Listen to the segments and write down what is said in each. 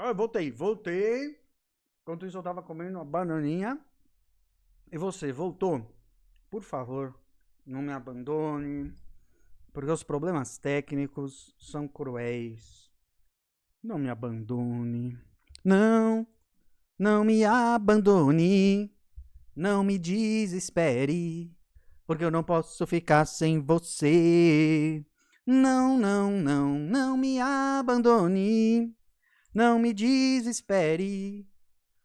Ah, voltei. Enquanto isso eu tava comendo uma bananinha. E você, voltou? Por favor, não me abandone, porque os problemas técnicos são cruéis. Não me abandone. Não, não me abandone. Não me desespere, porque eu não posso ficar sem você. Não, não, não, não me abandone. Não me desespere,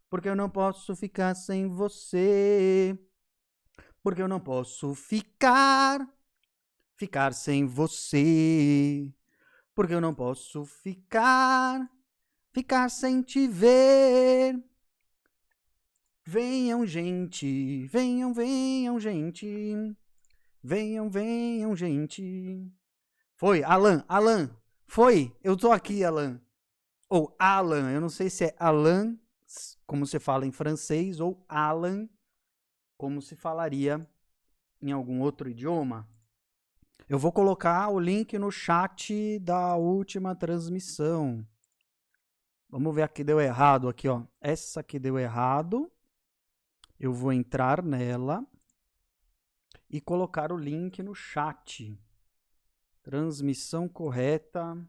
porque eu não posso ficar sem você. Porque eu não posso ficar sem você. Porque eu não posso ficar sem te ver. Venham, gente, venham, gente. Venham, gente. Foi, Alan, foi, eu tô aqui, Alan. Ou Alan, eu não sei se é Alan, como se fala em francês, ou Alan, como se falaria em algum outro idioma. Eu vou colocar o link no chat da última transmissão. Vamos ver a que deu errado aqui, ó. Essa que deu errado. Eu vou entrar nela e colocar o link no chat. Transmissão correta.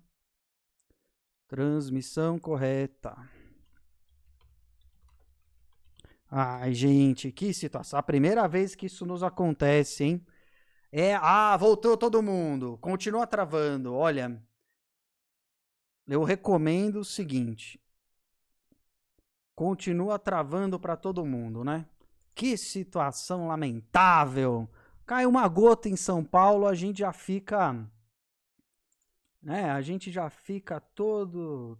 Transmissão correta. Ai, gente, que situação. A primeira vez que isso nos acontece, hein? Voltou todo mundo. Continua travando. Olha, eu recomendo o seguinte. Continua travando para todo mundo, né? Que situação lamentável. Cai uma gota em São Paulo, a gente já fica, né? A gente já fica todo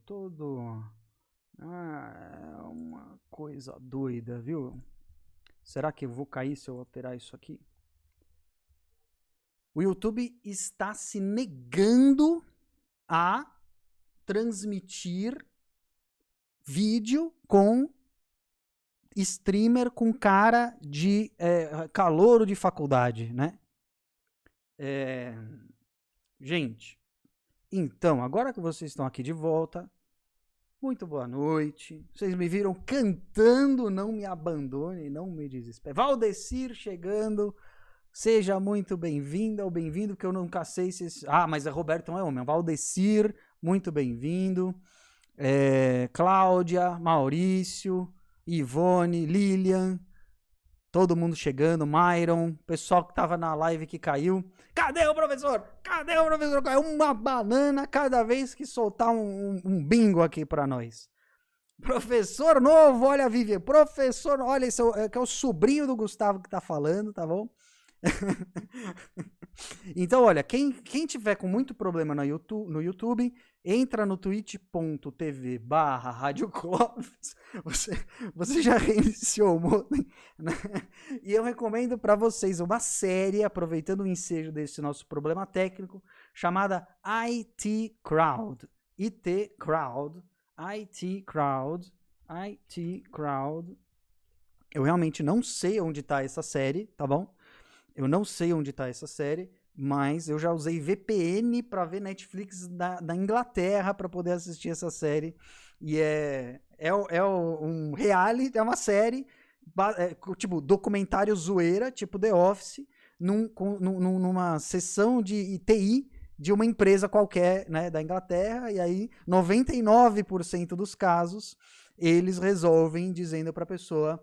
é uma coisa doida, viu? Será que eu vou cair se eu alterar isso aqui? O YouTube está se negando a transmitir vídeo com streamer com cara de calouro de faculdade, né? Gente, então, agora que vocês estão aqui de volta, muito boa noite. Vocês me viram cantando Não Me Abandone, Não Me Desespere. Valdecir chegando. Seja muito bem-vinda ou bem-vindo, que eu nunca sei se... mas é Roberto, não é homem. Valdecir, muito bem-vindo. Cláudia, Maurício, Ivone, Lilian, todo mundo chegando, Myron, pessoal que tava na live que caiu. Cadê o professor? Cadê o professor? Caiu uma banana cada vez que soltar um bingo aqui para nós. Professor novo, olha a Vivian. Professor, olha, esse é o sobrinho do Gustavo que tá falando, tá bom? Então, olha, quem tiver com muito problema no YouTube, entra no twitch.tv/Rádio Clóvis. Você já reiniciou o modem, né? E eu recomendo para vocês uma série, aproveitando o ensejo desse nosso problema técnico, chamada IT Crowd. IT Crowd. IT Crowd. IT Crowd. Eu realmente não sei onde tá essa série, tá bom? Eu não sei onde tá essa série, mas eu já usei VPN para ver Netflix da Inglaterra para poder assistir essa série. E um reality, é uma série, tipo, documentário zoeira, tipo The Office, numa sessão de TI de uma empresa qualquer, né, da Inglaterra. E aí, 99% dos casos, eles resolvem dizendo para a pessoa: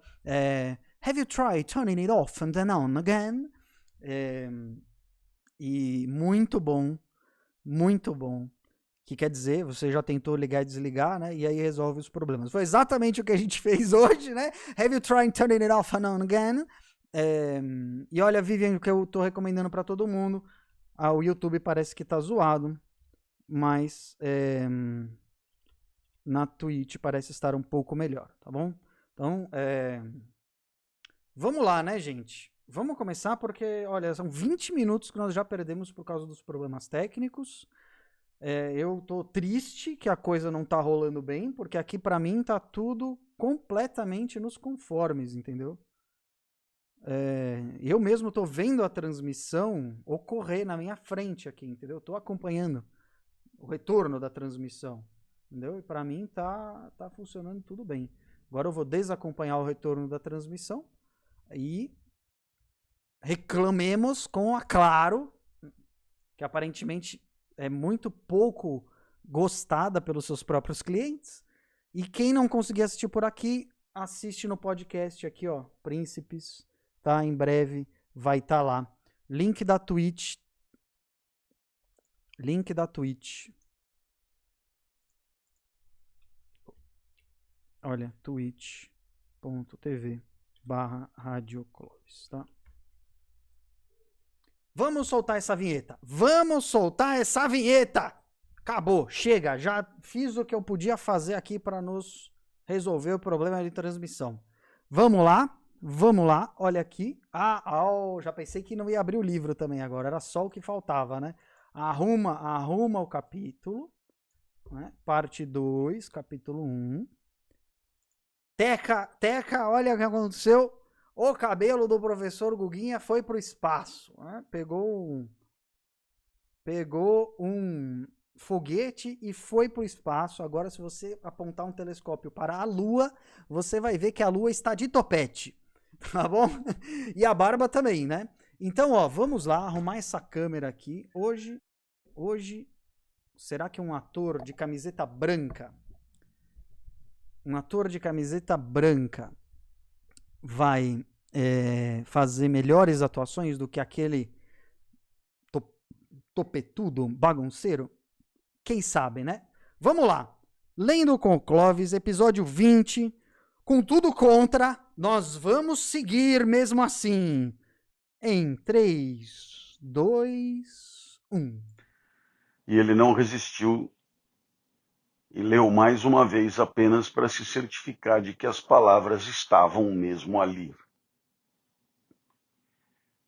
Have you tried turning it off and then on again? E muito bom, muito bom. Que quer dizer, você já tentou ligar e desligar, né? E aí resolve os problemas. Foi exatamente o que a gente fez hoje, né? Have you tried turning it off and on again? E olha, Vivian, o que eu tô recomendando para todo mundo. O YouTube parece que tá zoado, mas na Twitch parece estar um pouco melhor, tá bom? Então, vamos lá, né, gente? Vamos começar porque, olha, são 20 minutos que nós já perdemos por causa dos problemas técnicos. Eu tô triste que a coisa não tá rolando bem, porque aqui pra mim tá tudo completamente nos conformes, entendeu? Eu mesmo tô vendo a transmissão ocorrer na minha frente aqui, entendeu? Tô acompanhando o retorno da transmissão. entendeu? E para mim tá funcionando tudo bem. Agora eu vou desacompanhar o retorno da transmissão e reclamemos com a Claro, que aparentemente é muito pouco gostada pelos seus próprios clientes. E quem não conseguir assistir por aqui, assiste no podcast aqui, ó, Príncipes, tá? Em breve vai estar lá. Link da Twitch. Link da Twitch. Olha, twitch.tv/Rádio Clóvis, tá? Vamos soltar essa vinheta. Vamos soltar essa vinheta. Acabou, chega. Já fiz o que eu podia fazer aqui para nos resolver o problema de transmissão. Vamos lá, vamos lá. Olha aqui. Já pensei que não ia abrir o livro também agora. Era só o que faltava, né? Arruma o capítulo. Né? Parte 2, capítulo 1. Teca, olha o que aconteceu. O cabelo do professor Guguinha foi pro espaço. Né? Pegou um foguete e foi pro espaço. Agora, se você apontar um telescópio para a Lua, você vai ver que a Lua está de topete. Tá bom? E a barba também, né? Então, ó, vamos lá arrumar essa câmera aqui. Hoje, será que um ator de camiseta branca? Um ator de camiseta branca vai fazer melhores atuações do que aquele topetudo, bagunceiro? Quem sabe, né? Vamos lá. Lendo com o Clóvis, episódio 20. Com tudo contra, nós vamos seguir mesmo assim. Em 3, 2, 1. E ele não resistiu e leu mais uma vez apenas para se certificar de que as palavras estavam mesmo ali.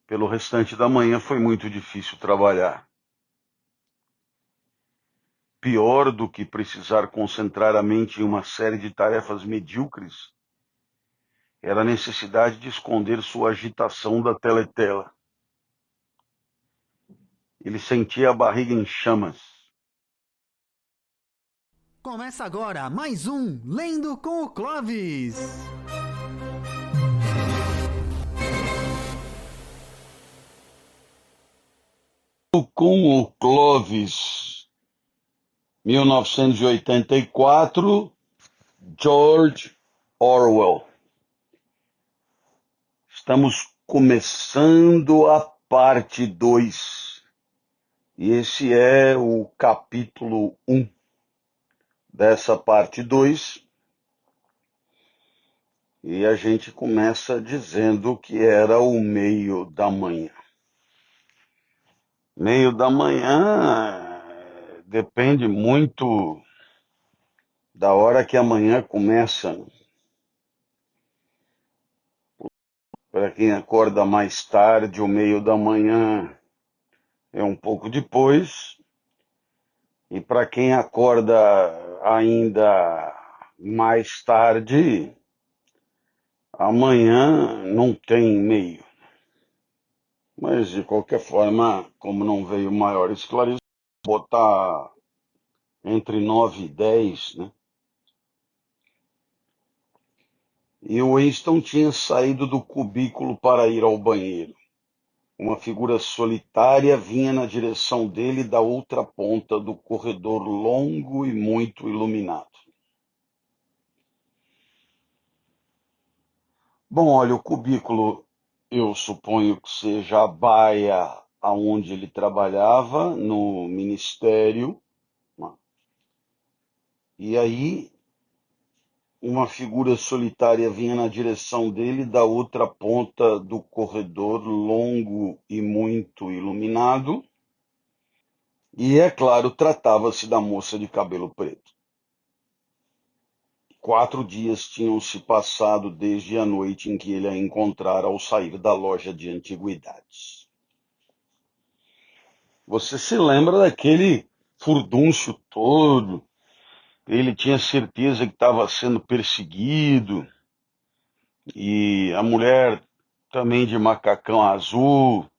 Pelo restante da manhã foi muito difícil trabalhar. Pior do que precisar concentrar a mente em uma série de tarefas medíocres era a necessidade de esconder sua agitação da teletela. Ele sentia a barriga em chamas. Começa agora mais um Lendo com o Clóvis. Com o Clóvis, 1984, George Orwell. Estamos começando a parte 2. E esse é o capítulo 1 dessa parte 2. E a gente começa dizendo que era o meio da manhã. Meio da manhã depende muito da hora que a manhã começa. Para quem acorda mais tarde, o meio da manhã é um pouco depois. E para quem acorda ainda mais tarde, amanhã não tem meio. Mas, de qualquer forma, como não veio maior esclarecimento, botar entre 9 e 10, né? E o Winston tinha saído do cubículo para ir ao banheiro. Uma figura solitária vinha na direção dele da outra ponta do corredor longo e muito iluminado. Bom, olha, o cubículo, eu suponho que seja a baia aonde ele trabalhava, no ministério. E aí, uma figura solitária vinha na direção dele da outra ponta do corredor longo e muito iluminado. E, é claro, tratava-se da moça de cabelo preto. 4 dias tinham se passado desde a noite em que ele a encontrara ao sair da loja de antiguidades. Você se lembra daquele furdúncio todo? Ele tinha certeza que estava sendo perseguido. E a mulher, também de macacão azul,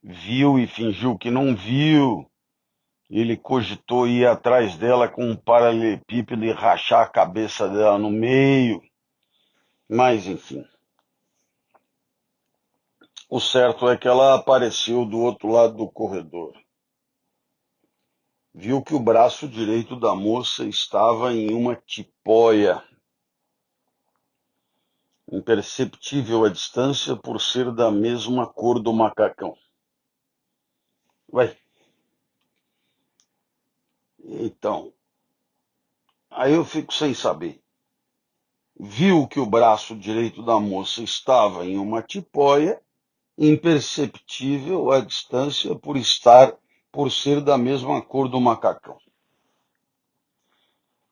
viu e fingiu que não viu. Ele cogitou ir atrás dela com um paralelepípedo e rachar a cabeça dela no meio. Mas, enfim. O certo é que ela apareceu do outro lado do corredor. Viu que o braço direito da moça estava em uma tipóia, imperceptível à distância por ser da mesma cor do macacão. Ué, então, aí eu fico sem saber. Viu que o braço direito da moça estava em uma tipóia, imperceptível à distância por ser da mesma cor do macacão.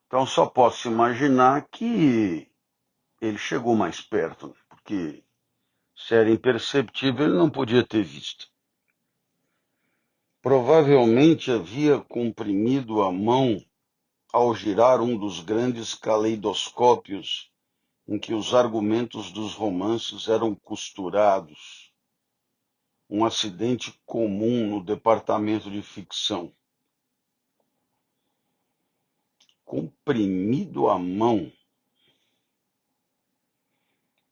Então só posso imaginar que ele chegou mais perto, porque se era imperceptível ele não podia ter visto. Provavelmente havia comprimido a mão ao girar um dos grandes caleidoscópios em que os argumentos dos romances eram costurados, um acidente comum no departamento de ficção. Comprimido a mão.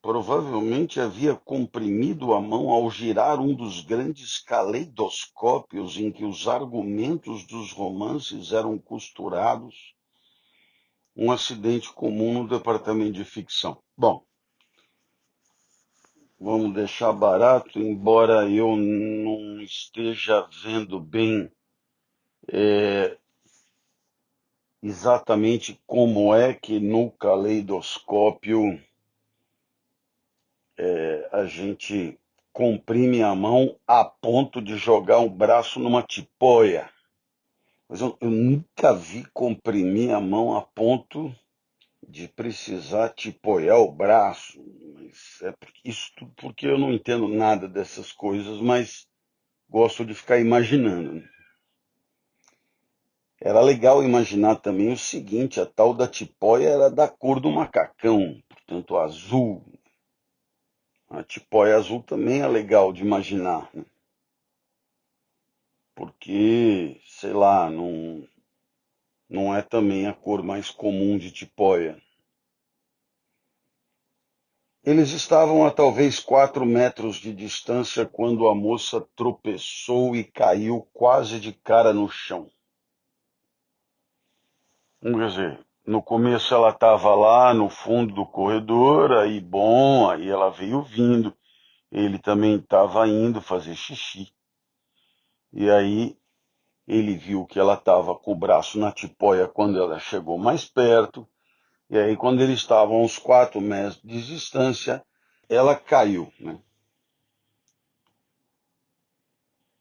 Provavelmente havia comprimido a mão ao girar um dos grandes caleidoscópios em que os argumentos dos romances eram costurados, um acidente comum no departamento de ficção. Bom, vamos deixar barato, embora eu não esteja vendo bem exatamente como é que no caleidoscópio a gente comprime a mão a ponto de jogar o braço numa tipóia. Mas eu nunca vi comprimir a mão a ponto de precisar tipoiar o braço. Mas isso tudo porque eu não entendo nada dessas coisas, mas gosto de ficar imaginando. Era legal imaginar também o seguinte: a tal da tipóia era da cor do macacão, portanto azul. A tipóia azul também é legal de imaginar, né? Porque, sei lá, não é também a cor mais comum de tipóia. Eles estavam a talvez 4 metros de distância quando a moça tropeçou e caiu quase de cara no chão. Quer dizer, no começo ela estava lá no fundo do corredor, aí ela veio vindo, ele também estava indo fazer xixi. E aí ele viu que ela estava com o braço na tipóia quando ela chegou mais perto, e aí quando eles estavam a uns 4 metros de distância, ela caiu, né?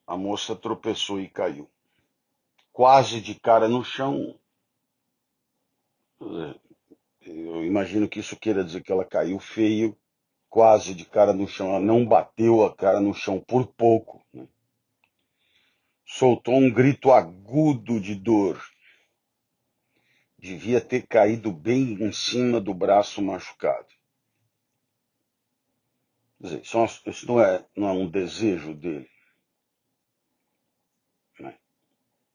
A moça tropeçou e caiu. Quase de cara no chão. Eu imagino que isso queira dizer que ela caiu feio, quase de cara no chão. Ela não bateu a cara no chão por pouco, né? Soltou um grito agudo de dor. Devia ter caído bem em cima do braço machucado. Quer dizer, isso não é um desejo dele, né?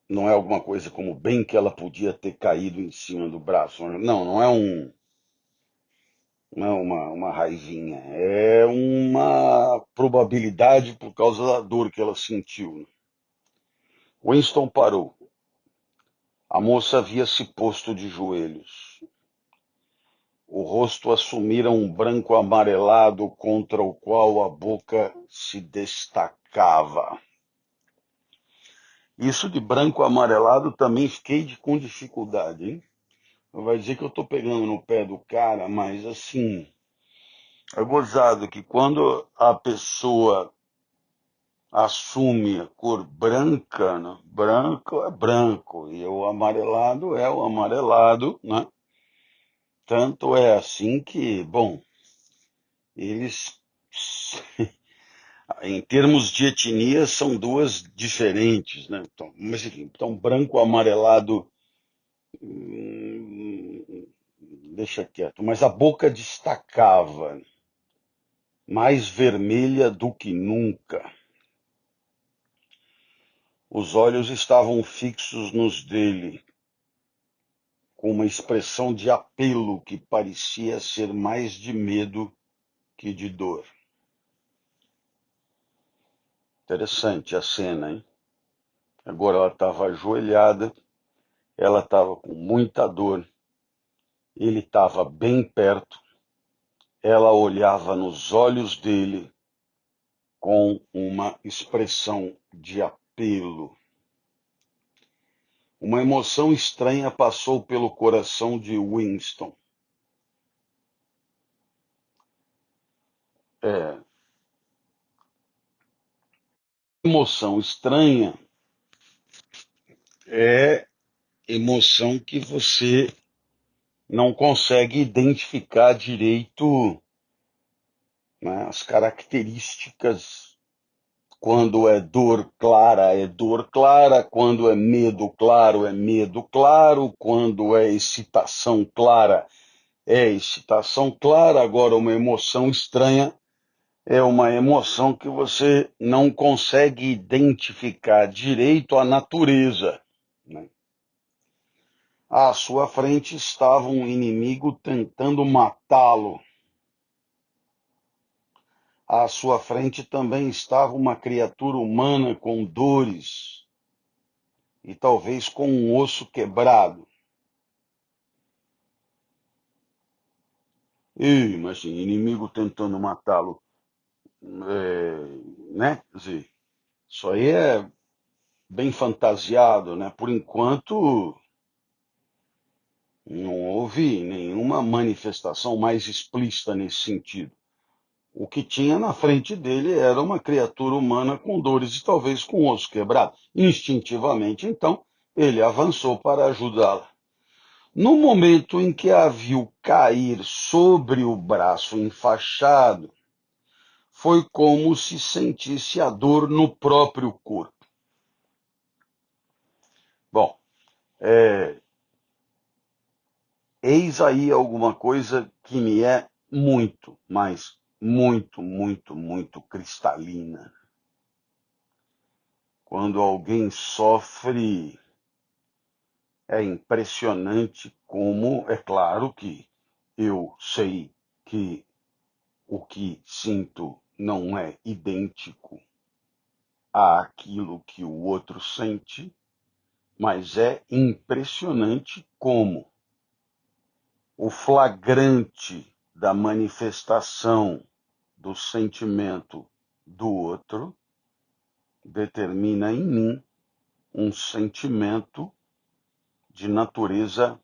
Não é alguma coisa como bem que ela podia ter caído em cima do braço. Não é uma raivinha, é uma probabilidade por causa da dor que ela sentiu. Winston parou. A moça havia se posto de joelhos. O rosto assumira um branco amarelado contra o qual a boca se destacava. Isso de branco amarelado também fiquei com dificuldade, hein? Vai dizer que eu estou pegando no pé do cara, mas assim, é gozado que quando a pessoa assume a cor branca, né? Branco é branco e o amarelado é o amarelado, né? Tanto é assim que, bom, eles, em termos de etnia, são duas diferentes, né? Então, mas enfim, então branco amarelado, deixa quieto. Mas a boca destacava, mais vermelha do que nunca. Os olhos estavam fixos nos dele, com uma expressão de apelo que parecia ser mais de medo que de dor. Interessante a cena, hein? Agora ela estava ajoelhada, ela estava com muita dor, ele estava bem perto, ela olhava nos olhos dele com uma expressão de apelo. Uma emoção estranha passou pelo coração de Winston. Emoção estranha é emoção que você não consegue identificar direito, né, as características. Quando é dor clara, quando é medo claro, quando é excitação clara, é excitação clara. Agora, uma emoção estranha é uma emoção que você não consegue identificar direito a natureza, né? À sua frente estava um inimigo tentando matá-lo. À sua frente também estava uma criatura humana com dores e talvez com um osso quebrado. Mas inimigo tentando matá-lo, né? Quer dizer, isso aí é bem fantasiado, né? Por enquanto, não houve nenhuma manifestação mais explícita nesse sentido. O que tinha na frente dele era uma criatura humana com dores e talvez com osso quebrado. Instintivamente, então, ele avançou para ajudá-la. No momento em que a viu cair sobre o braço enfaixado, foi como se sentisse a dor no próprio corpo. Bom, eis aí alguma coisa que me é muito, mas muito, muito, muito cristalina. Quando alguém sofre, é impressionante como, é claro que eu sei que o que sinto não é idêntico àquilo que o outro sente, mas é impressionante como o flagrante da manifestação do sentimento do outro determina em mim um sentimento de natureza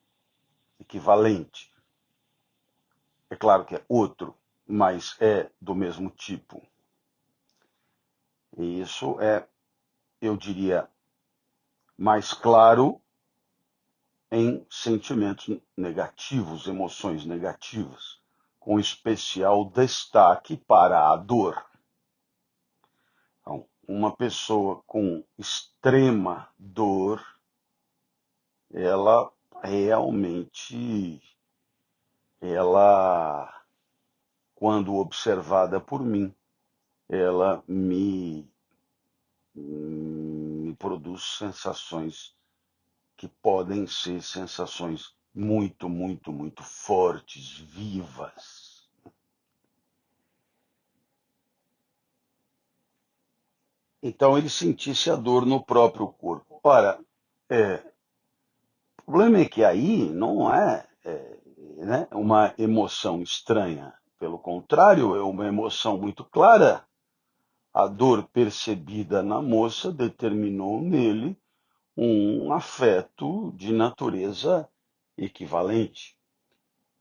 equivalente. É claro que é outro, mas é do mesmo tipo. E isso é, eu diria, mais claro em sentimentos negativos, emoções negativas, com especial destaque para a dor. Então, uma pessoa com extrema dor, ela realmente, ela, quando observada por mim, ela me produz sensações que podem ser sensações muito, muito, muito fortes, vivas. Então ele sentisse a dor no próprio corpo. Ora, o problema é que aí não né, uma emoção estranha. Pelo contrário, é uma emoção muito clara. A dor percebida na moça determinou nele um afeto de natureza equivalente.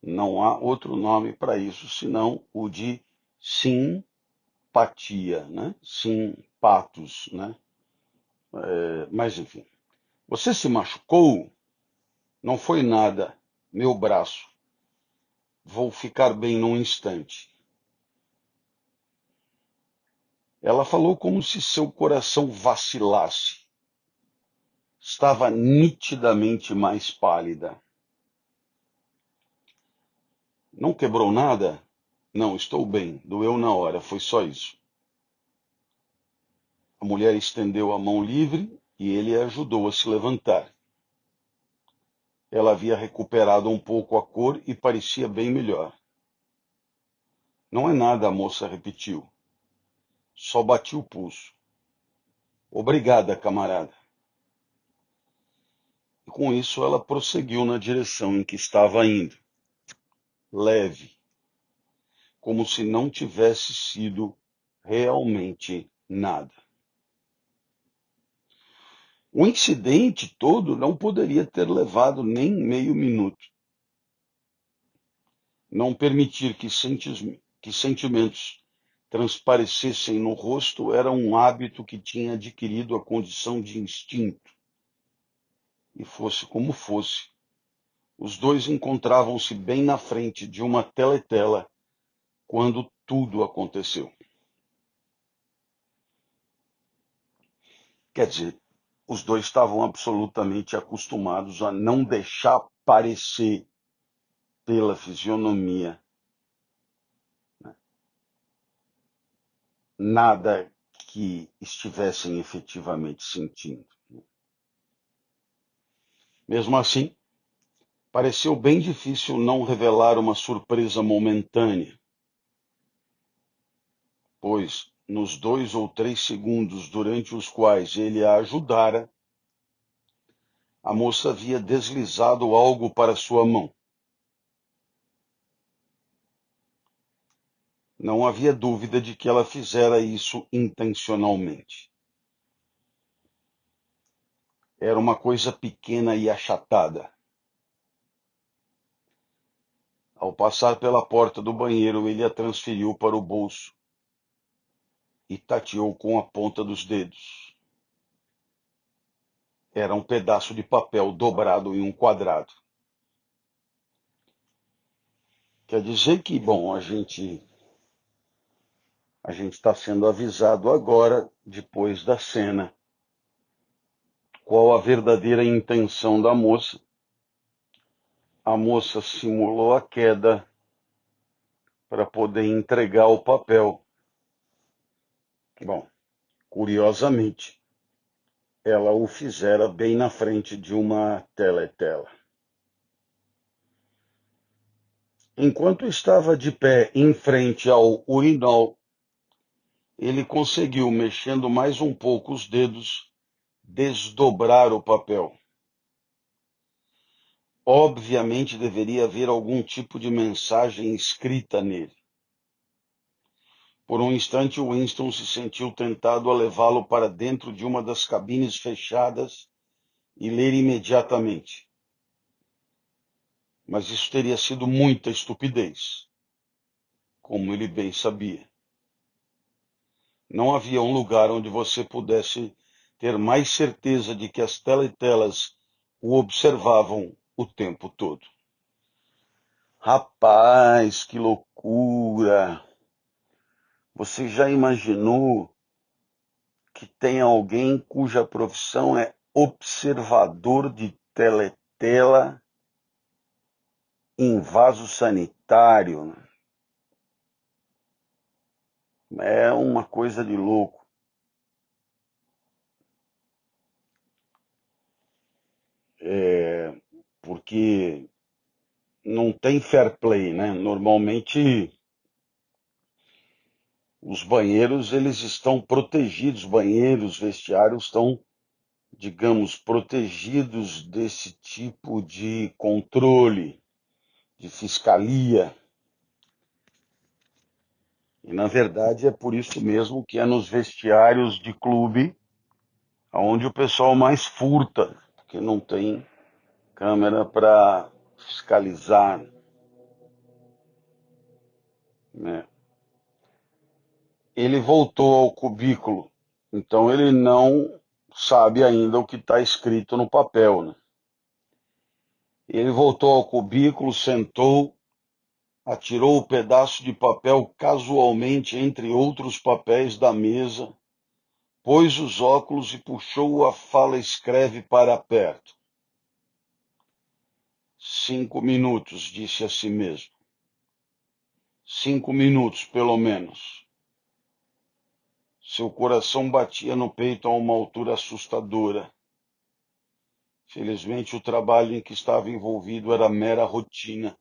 Não há outro nome para isso senão o de simpatia, né? Simpatos, né? Mas enfim, você se machucou? Não foi nada, meu braço. Vou ficar bem num instante. Ela falou como se seu coração vacilasse. Estava nitidamente mais pálida. Não quebrou nada? Não, estou bem. Doeu na hora, foi só isso. A mulher estendeu a mão livre e ele a ajudou a se levantar. Ela havia recuperado um pouco a cor e parecia bem melhor. Não é nada, a moça repetiu. Só bati o pulso. Obrigada, camarada. E com isso ela prosseguiu na direção em que estava indo, leve, como se não tivesse sido realmente nada. O incidente todo não poderia ter levado nem meio minuto. Não permitir que sentimentos transparecessem no rosto era um hábito que tinha adquirido a condição de instinto. E fosse como fosse, os dois encontravam-se bem na frente de uma teletela quando tudo aconteceu. Quer dizer, os dois estavam absolutamente acostumados a não deixar parecer pela fisionomia nada que estivessem efetivamente sentindo. Mesmo assim, pareceu bem difícil não revelar uma surpresa momentânea, pois, nos 2 ou 3 segundos durante os quais ele a ajudara, a moça havia deslizado algo para sua mão. Não havia dúvida de que ela fizera isso intencionalmente. Era uma coisa pequena e achatada. Ao passar pela porta do banheiro, ele a transferiu para o bolso e tateou com a ponta dos dedos. Era um pedaço de papel dobrado em um quadrado. Quer dizer que, bom, a gente está sendo avisado agora, depois da cena, qual a verdadeira intenção da moça. A moça simulou a queda para poder entregar o papel. Bom, curiosamente, ela o fizera bem na frente de uma teletela. Enquanto estava de pé em frente ao urinol, ele conseguiu, mexendo mais um pouco os dedos, desdobrar o papel. Obviamente deveria haver algum tipo de mensagem escrita nele. Por um instante, Winston se sentiu tentado a levá-lo para dentro de uma das cabines fechadas e ler imediatamente. Mas isso teria sido muita estupidez, como ele bem sabia. Não havia um lugar onde você pudesse ter mais certeza de que as teletelas o observavam o tempo todo. Rapaz, que loucura! Você já imaginou que tem alguém cuja profissão é observador de teletela em vaso sanitário? É uma coisa de louco. Porque não tem fair play, né? Normalmente os banheiros eles estão protegidos, banheiros, vestiários estão, digamos, protegidos desse tipo de controle, de fiscalia. E na verdade é por isso mesmo que é nos vestiários de clube onde o pessoal mais furta, porque não tem câmera para fiscalizar, né? Ele voltou ao cubículo, então ele não sabe ainda o que está escrito no papel, né? Ele voltou ao cubículo, sentou, atirou o pedaço de papel casualmente entre outros papéis da mesa, pôs os óculos e puxou a fala escreve para perto. 5 minutos, disse a si mesmo. 5 minutos, pelo menos. Seu coração batia no peito a uma altura assustadora. Felizmente, o trabalho em que estava envolvido era mera rotina,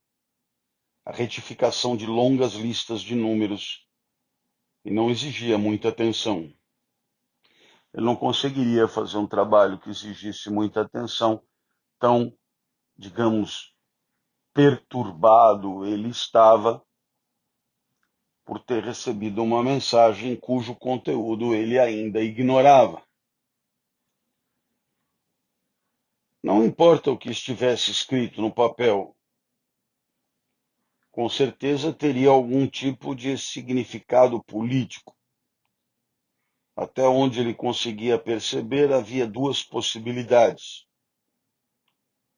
a retificação de longas listas de números, e não exigia muita atenção. Ele não conseguiria fazer um trabalho que exigisse muita atenção, tão, digamos, perturbado ele estava por ter recebido uma mensagem cujo conteúdo ele ainda ignorava. Não importa o que estivesse escrito no papel, com certeza teria algum tipo de significado político. Até onde ele conseguia perceber, havia duas possibilidades.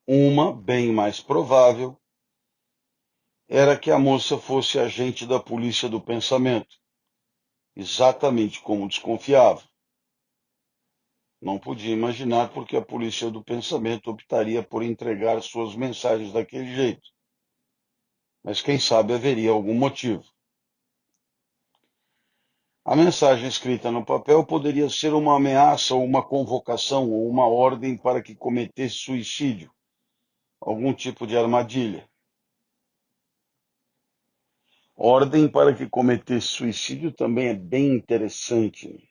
Uma, bem mais provável, era que a moça fosse agente da polícia do pensamento, exatamente como desconfiava. Não podia imaginar por que a polícia do pensamento optaria por entregar suas mensagens daquele jeito. Mas quem sabe haveria algum motivo. A mensagem escrita no papel poderia ser uma ameaça ou uma convocação ou uma ordem para que cometesse suicídio, algum tipo de armadilha. Ordem para que cometesse suicídio também é bem interessante.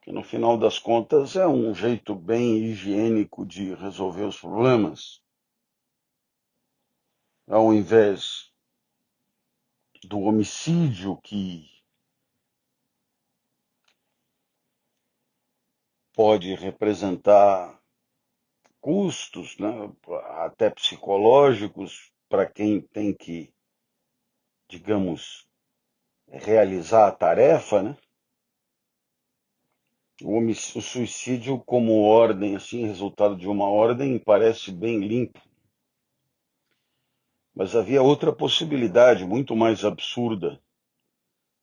Que no final das contas é um jeito bem higiênico de resolver os problemas. Ao invés do homicídio que pode representar custos, né, até psicológicos, para quem tem que, digamos, realizar a tarefa, né? O suicídio como ordem, assim, resultado de uma ordem, parece bem limpo. Mas havia outra possibilidade, muito mais absurda,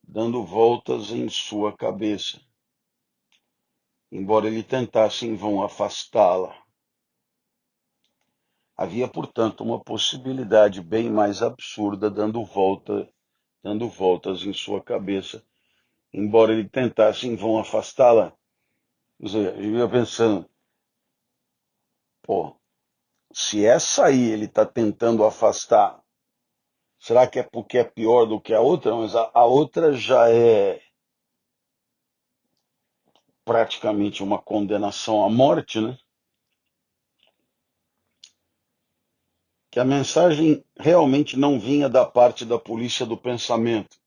dando voltas em sua cabeça, embora ele tentasse em vão afastá-la. Havia, portanto, uma possibilidade bem mais absurda dando voltas em sua cabeça, embora ele tentasse em vão afastá-la. Ou seja, eu ia pensando, pô, se essa aí ele está tentando afastar, será que é porque é pior do que a outra? Mas a outra já é praticamente uma condenação à morte, né? Que a mensagem realmente não vinha da parte da polícia do pensamento,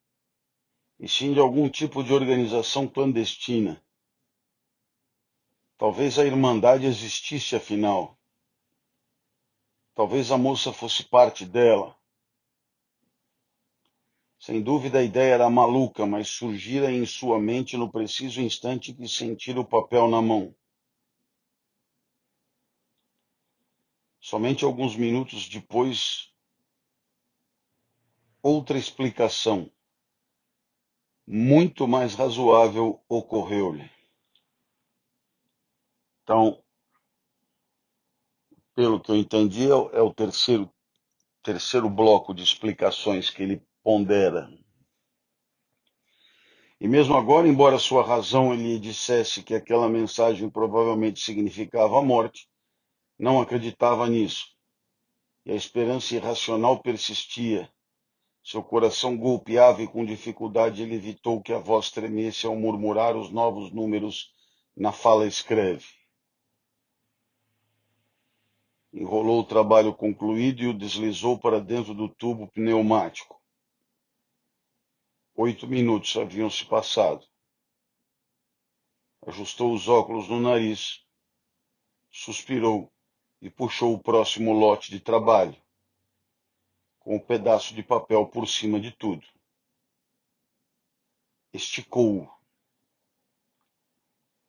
e sim de algum tipo de organização clandestina. Talvez a Irmandade existisse afinal. Talvez a moça fosse parte dela. Sem dúvida a ideia era maluca, mas surgira em sua mente no preciso instante que sentira o papel na mão. Somente alguns minutos depois, outra explicação, muito mais razoável, ocorreu-lhe. Então, pelo que eu entendi, é o terceiro bloco de explicações que ele pondera. E mesmo agora, embora sua razão lhe dissesse que aquela mensagem provavelmente significava a morte, não acreditava nisso. E a esperança irracional persistia. Seu coração golpeava e com dificuldade ele evitou que a voz tremesse ao murmurar os novos números na fala escreve. Enrolou o trabalho concluído e o deslizou para dentro do tubo pneumático. 8 minutos haviam se passado. Ajustou os óculos no nariz, suspirou e puxou o próximo lote de trabalho, com um pedaço de papel por cima de tudo. Esticou-o.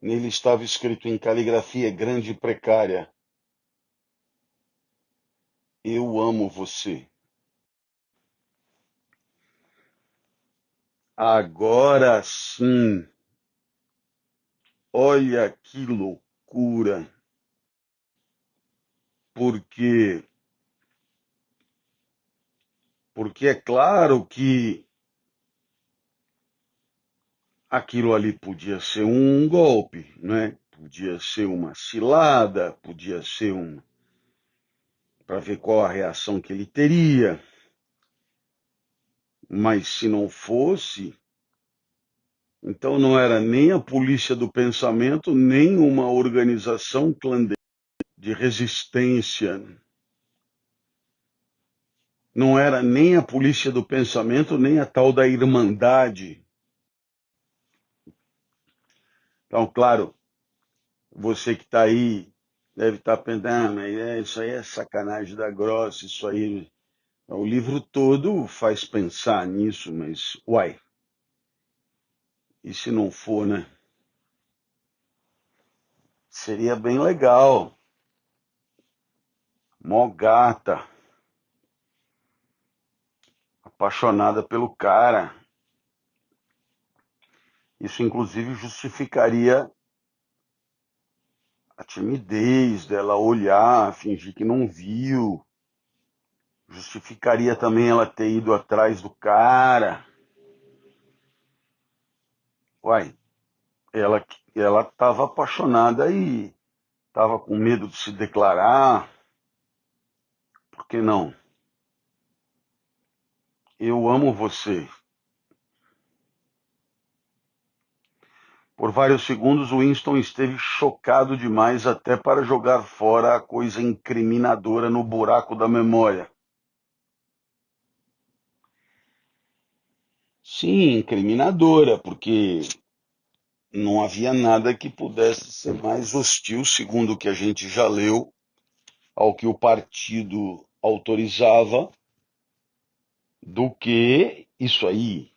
Nele estava escrito em caligrafia grande e precária: Eu amo você. Agora sim, olha que loucura, porque Porque é claro que aquilo ali podia ser um golpe, né? Podia ser uma cilada, podia ser para ver qual a reação que ele teria. Mas se não fosse, então não era nem a polícia do pensamento, nem uma organização clandestina de resistência. Não era nem a polícia do pensamento, nem a tal da Irmandade. Então, claro, você que está aí deve estar pensando, mas isso aí é sacanagem da grossa, isso aí. O livro todo faz pensar nisso, mas, uai, e se não for, né? Seria bem legal. Mó gata, apaixonada pelo cara. Isso, inclusive, justificaria a timidez dela olhar, fingir que não viu. Justificaria também ela ter ido atrás do cara. Uai, ela estava apaixonada e estava com medo de se declarar. Por que não? Eu amo você. Por vários segundos, Winston esteve chocado demais até para jogar fora a coisa incriminadora no buraco da memória. Sim, incriminadora, porque não havia nada que pudesse ser mais hostil, segundo o que a gente já leu, ao que o partido autorizava, do que isso aí.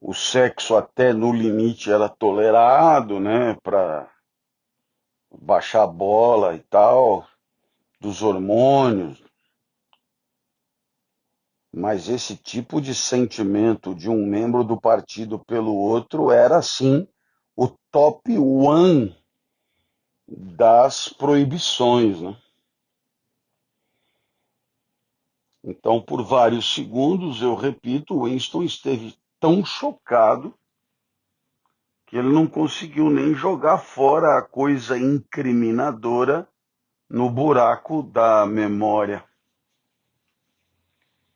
O sexo até no limite era tolerado, né, para baixar a bola e tal, dos hormônios, mas esse tipo de sentimento de um membro do partido pelo outro era, sim, o top one das proibições, né? Então, por vários segundos, eu repito, Winston esteve tão chocado que ele não conseguiu nem jogar fora a coisa incriminadora no buraco da memória.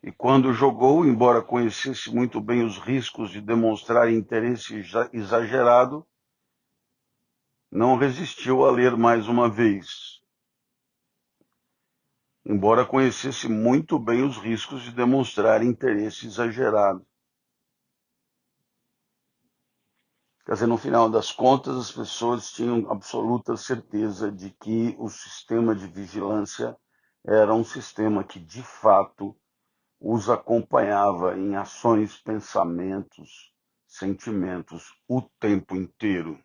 E quando jogou, embora conhecesse muito bem os riscos de demonstrar interesse exagerado, não resistiu a ler mais uma vez. Embora conhecesse muito bem os riscos de demonstrar interesse exagerado. Quer dizer, no final das contas, as pessoas tinham absoluta certeza de que o sistema de vigilância era um sistema que, de fato, os acompanhava em ações, pensamentos, sentimentos o tempo inteiro.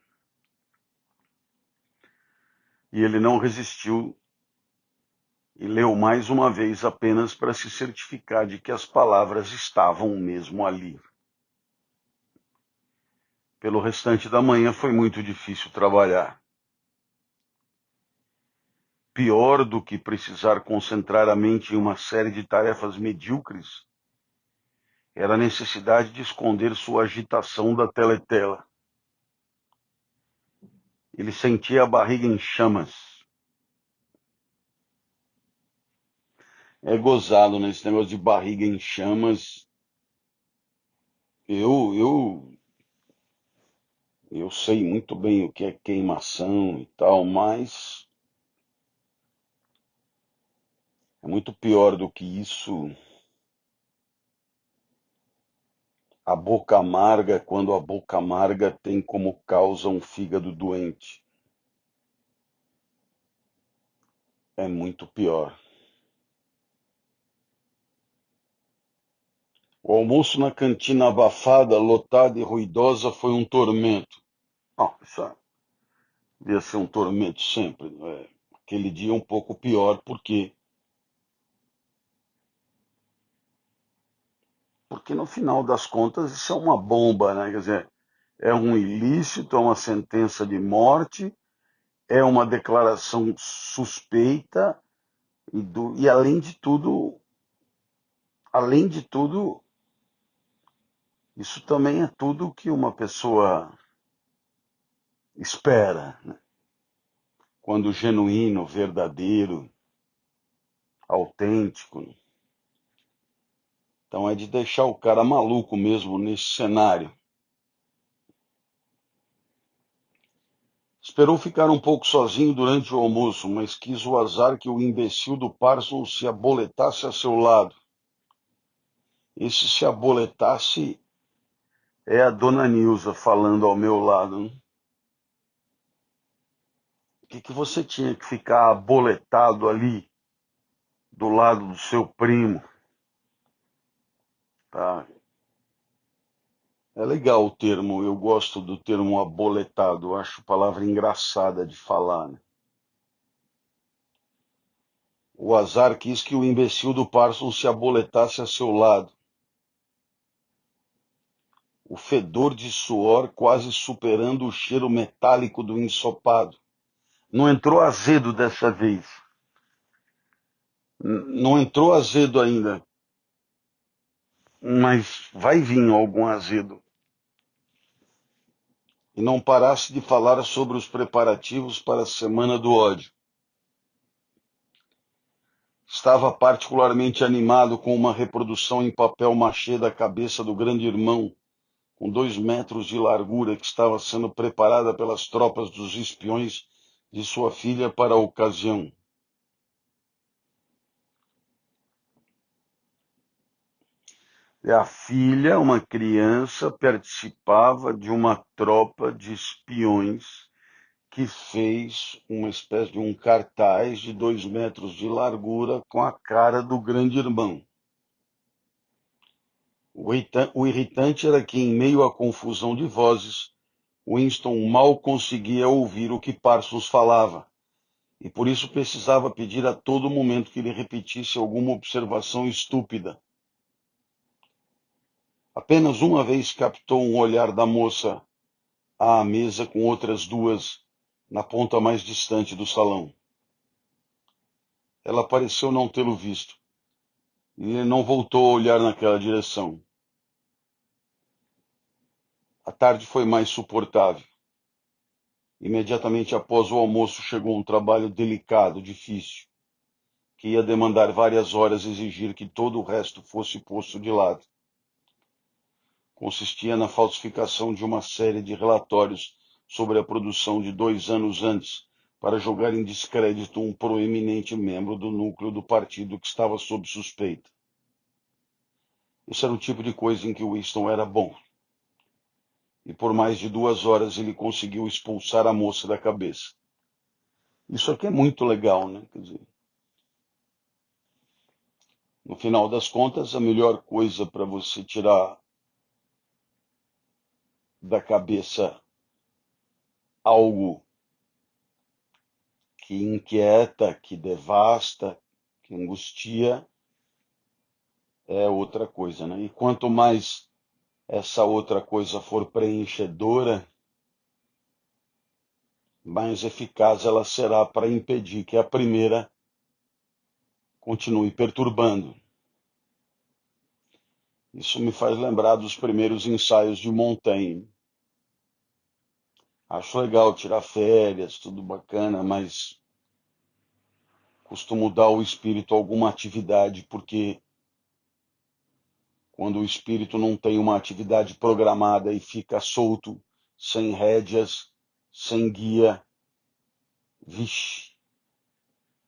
E ele não resistiu e leu mais uma vez apenas para se certificar de que as palavras estavam mesmo ali. Pelo restante da manhã foi muito difícil trabalhar. Pior do que precisar concentrar a mente em uma série de tarefas medíocres era a necessidade de esconder sua agitação da teletela. Ele sentia a barriga em chamas. É gozado nesse negócio de barriga em chamas. Eu, eu sei muito bem o que é queimação e tal, mas é muito pior do que isso. A boca amarga, quando a boca amarga tem como causa um fígado doente. É muito pior. O almoço na cantina abafada, lotada e ruidosa foi um tormento. Não, isso devia ser um tormento sempre. Né? Aquele dia um pouco pior, porque no final das contas isso é uma bomba, né? Quer dizer, é um ilícito, é uma sentença de morte, é uma declaração suspeita e além de tudo, além de tudo, isso também é tudo que uma pessoa espera, né? Quando genuíno, verdadeiro, autêntico. Então é de deixar o cara maluco mesmo nesse cenário. Esperou ficar um pouco sozinho durante o almoço, mas quis o azar que o imbecil do Parsons se aboletasse a seu lado. Esse se aboletasse é a dona Nilza falando ao meu lado, né? Por que você tinha que ficar aboletado ali do lado do seu primo? Tá? É legal o termo, eu gosto do termo aboletado, acho palavra engraçada de falar, né? O azar quis que o imbecil do Parsons se aboletasse a seu lado. O fedor de suor quase superando o cheiro metálico do ensopado. Não entrou azedo dessa vez. Não entrou azedo ainda, mas vai vir algum azedo. E não parasse de falar sobre os preparativos para a Semana do Ódio. Estava particularmente animado com uma reprodução em papel machê da cabeça do grande irmão, com 2 metros de largura, que estava sendo preparada pelas tropas dos espiões de sua filha para a ocasião. E a filha, uma criança, participava de uma tropa de espiões que fez uma espécie de um cartaz de 2 metros de largura com a cara do grande irmão. O irritante era que, em meio à confusão de vozes, Winston mal conseguia ouvir o que Parsons falava, e por isso precisava pedir a todo momento que ele repetisse alguma observação estúpida. Apenas uma vez captou um olhar da moça à mesa com outras 2 na ponta mais distante do salão. Ela pareceu não tê-lo visto, e ele não voltou a olhar naquela direção. A tarde foi mais suportável. Imediatamente após o almoço chegou um trabalho delicado, difícil, que ia demandar várias horas e exigir que todo o resto fosse posto de lado. Consistia na falsificação de uma série de relatórios sobre a produção de 2 anos antes, para jogar em descrédito um proeminente membro do núcleo do partido que estava sob suspeita. Esse era o tipo de coisa em que Winston era bom. E por mais de 2 horas ele conseguiu expulsar a moça da cabeça. Isso aqui é muito legal, né? Quer dizer, no final das contas, a melhor coisa para você tirar da cabeça algo que inquieta, que devasta, que angustia, é outra coisa, né? E quanto mais essa outra coisa for preenchedora, mais eficaz ela será para impedir que a primeira continue perturbando. Isso me faz lembrar dos primeiros ensaios de Montaigne. Acho legal tirar férias, tudo bacana, mas costumo dar ao espírito alguma atividade, porque quando o espírito não tem uma atividade programada e fica solto, sem rédeas, sem guia, vixe,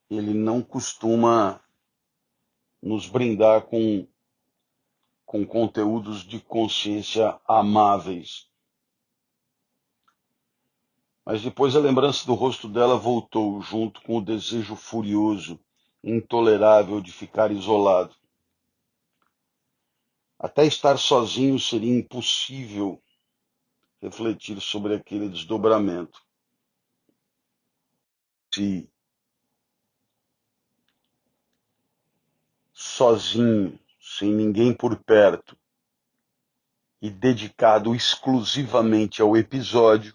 ele não costuma nos brindar com conteúdos de consciência amáveis. Mas depois a lembrança do rosto dela voltou, junto com o desejo furioso, intolerável de ficar isolado. Até estar sozinho seria impossível refletir sobre aquele desdobramento. Se sozinho, sem ninguém por perto, e dedicado exclusivamente ao episódio,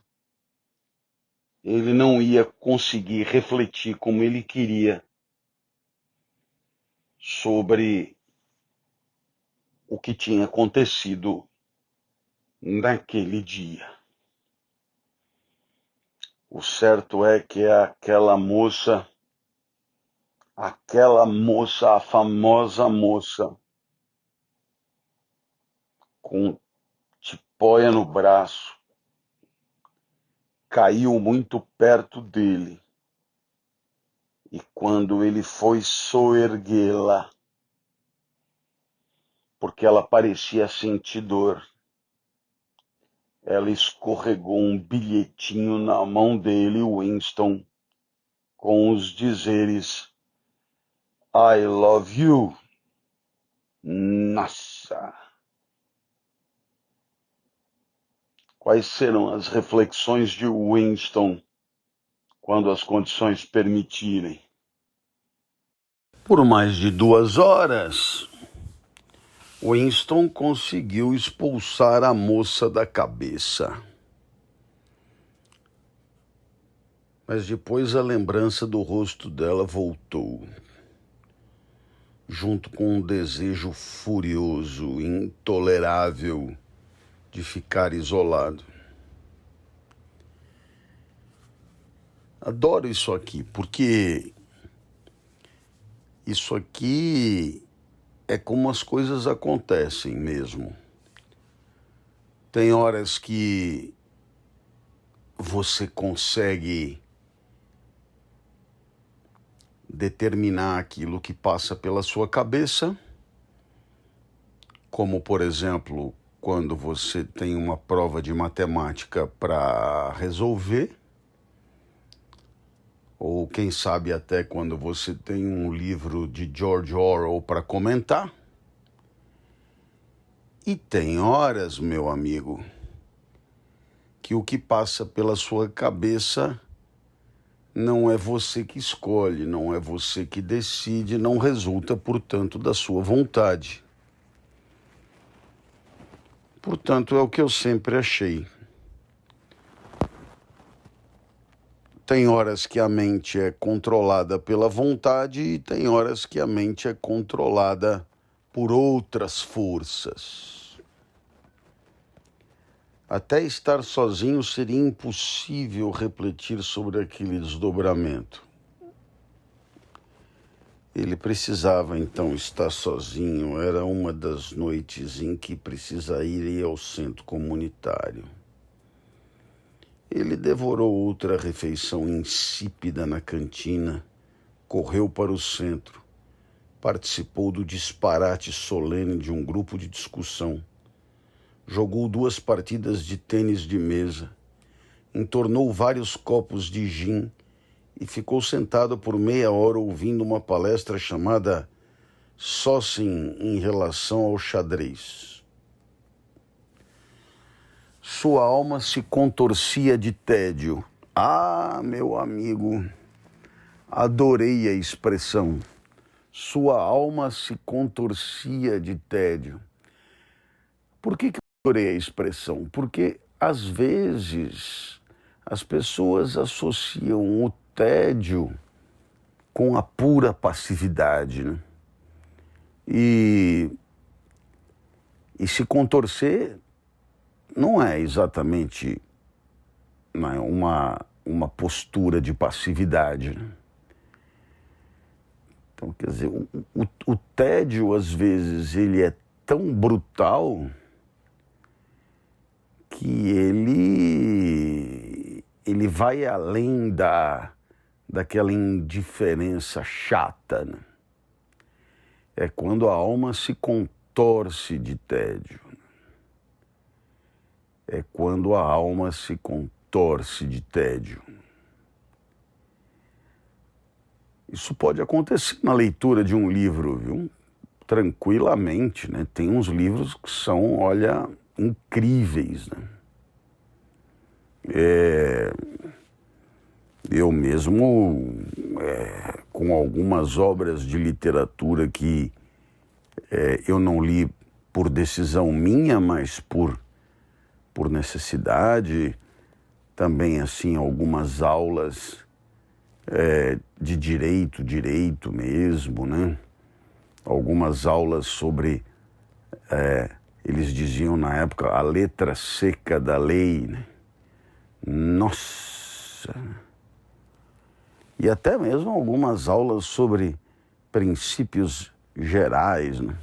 ele não ia conseguir refletir como ele queria sobre o que tinha acontecido naquele dia. O certo é que aquela moça, a famosa moça, com tipóia no braço, caiu muito perto dele. E quando ele foi soerguê-la, porque ela parecia sentir dor, ela escorregou um bilhetinho na mão dele, Winston, com os dizeres: I love you. Nossa! Quais serão as reflexões de Winston quando as condições permitirem? Por mais de 2 horas, Winston conseguiu expulsar a moça da cabeça. Mas depois a lembrança do rosto dela voltou, junto com um desejo furioso, intolerável de ficar isolado. Adoro isso aqui, porque isso aqui é como as coisas acontecem mesmo. Tem horas que você consegue determinar aquilo que passa pela sua cabeça, como, por exemplo, quando você tem uma prova de matemática para resolver, ou quem sabe até quando você tem um livro de George Orwell para comentar. E tem horas, meu amigo, que o que passa pela sua cabeça não é você que escolhe, não é você que decide, não resulta, portanto, da sua vontade. Portanto, é o que eu sempre achei. Tem horas que a mente é controlada pela vontade e tem horas que a mente é controlada por outras forças. Até estar sozinho seria impossível refletir sobre aquele desdobramento. Ele precisava então estar sozinho. Era uma das noites em que precisaria ir ao centro comunitário. Ele devorou outra refeição insípida na cantina, correu para o centro, participou do disparate solene de um grupo de discussão, jogou 2 partidas de tênis de mesa, entornou vários copos de gin e ficou sentado por meia hora ouvindo uma palestra chamada Sossing em relação ao xadrez. Sua alma se contorcia de tédio. Ah, meu amigo, adorei a expressão. Sua alma se contorcia de tédio. Por que eu adorei a expressão? Porque, às vezes, as pessoas associam o tédio com a pura passividade, né? E se contorcer não é exatamente uma postura de passividade, né? Então, quer dizer, o tédio, às vezes, ele é tão brutal que ele vai além daquela indiferença chata, né? É quando a alma se contorce de tédio. É quando a alma se contorce de tédio. Isso pode acontecer na leitura de um livro, viu? Tranquilamente, né? Tem uns livros que são, olha, incríveis, né? Eu mesmo, com algumas obras de literatura que eu não li por decisão minha, mas por necessidade, também assim algumas aulas de direito mesmo, né? Algumas aulas sobre Eles diziam na época a letra seca da lei, né? Nossa! E até mesmo algumas aulas sobre princípios gerais, né?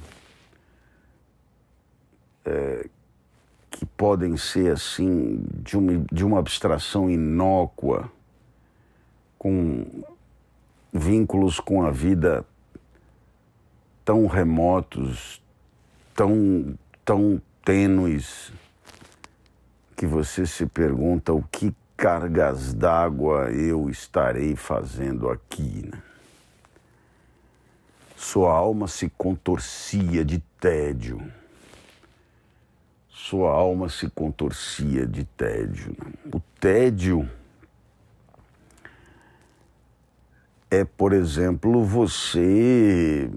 Que podem ser assim, de uma abstração inócua, com vínculos com a vida tão remotos, tão tênues, que você se pergunta o que cargas d'água eu estarei fazendo aqui, né? Sua alma se contorcia de tédio. Sua alma se contorcia de tédio. O tédio é, por exemplo, você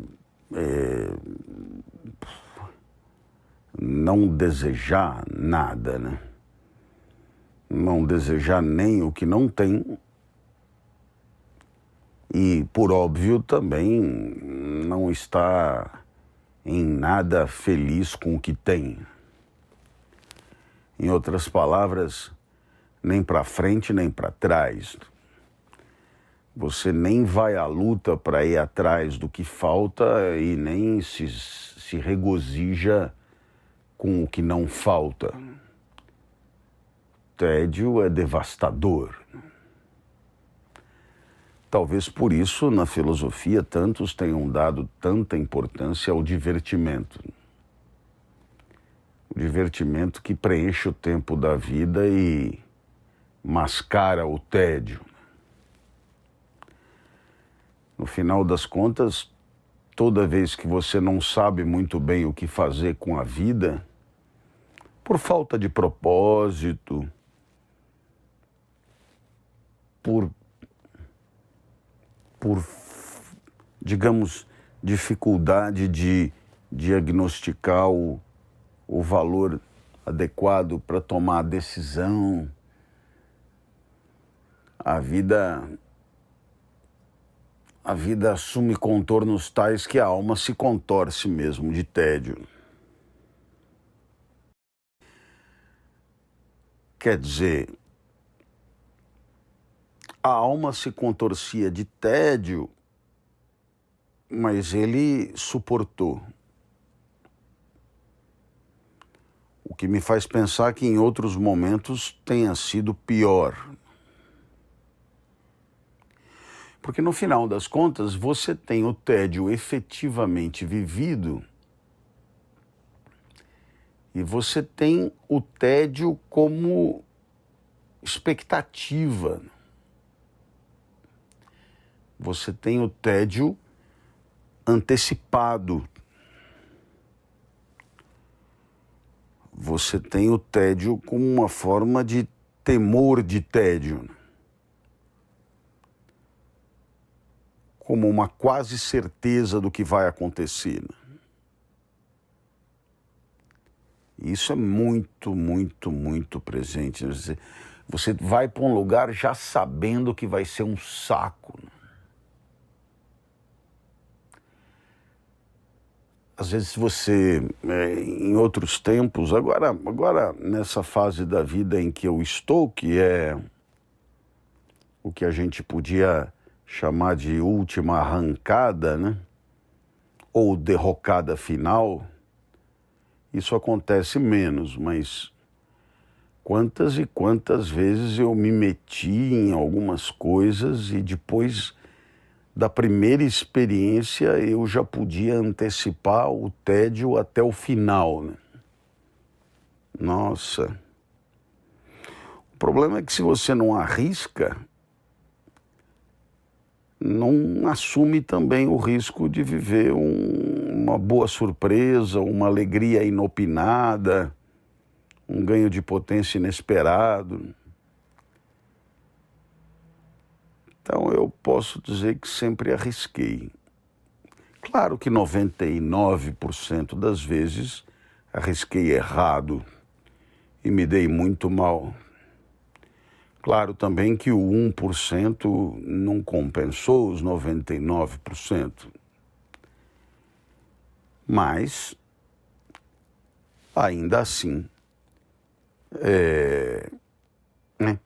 não desejar nada, né? Não desejar nem o que não tem e, por óbvio, também não estar em nada feliz com o que tem. Em outras palavras, nem para frente nem para trás. Você nem vai à luta para ir atrás do que falta e nem se regozija com o que não falta. Tédio é devastador. Talvez por isso, na filosofia, tantos tenham dado tanta importância ao divertimento. O divertimento que preenche o tempo da vida e mascara o tédio. No final das contas, toda vez que você não sabe muito bem o que fazer com a vida, por falta de propósito, por digamos, dificuldade de diagnosticar o valor adequado para tomar a decisão, a vida assume contornos tais que a alma se contorce mesmo de tédio. Quer dizer, a alma se contorcia de tédio, mas ele suportou. O que me faz pensar que em outros momentos tenha sido pior. Porque no final das contas, você tem o tédio efetivamente vivido e você tem o tédio como expectativa. Você tem o tédio antecipado. Você tem o tédio como uma forma de temor de tédio. Como uma quase certeza do que vai acontecer. Isso é muito, muito, muito presente. Você vai para um lugar já sabendo que vai ser um saco. Às vezes você, em outros tempos, agora nessa fase da vida em que eu estou, que é o que a gente podia chamar de última arrancada, né? Ou derrocada final, isso acontece menos, mas quantas e quantas vezes eu me meti em algumas coisas e depois da primeira experiência eu já podia antecipar o tédio até o final, né? Nossa. O problema é que se você não arrisca, não assume também o risco de viver uma boa surpresa, uma alegria inopinada, um ganho de potência inesperado. Então eu posso dizer que sempre arrisquei. Claro que 99% das vezes arrisquei errado e me dei muito mal. Claro também que o 1% não compensou os 99%. Mas ainda assim, né?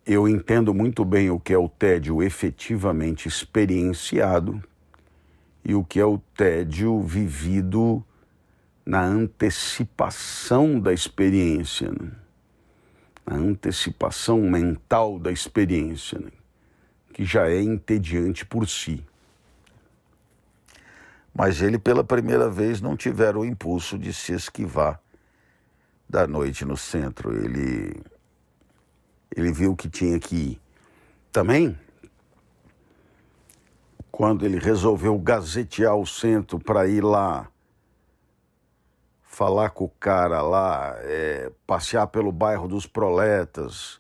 Eu entendo muito bem o que é o tédio efetivamente experienciado e o que é o tédio vivido na antecipação da experiência, né? Na antecipação mental da experiência, né? Que já é entediante por si. Mas ele, pela primeira vez, não tivera o impulso de se esquivar da noite no centro. Ele viu que tinha que ir. Também, quando ele resolveu gazetear o centro para ir lá, falar com o cara lá, passear pelo bairro dos proletas,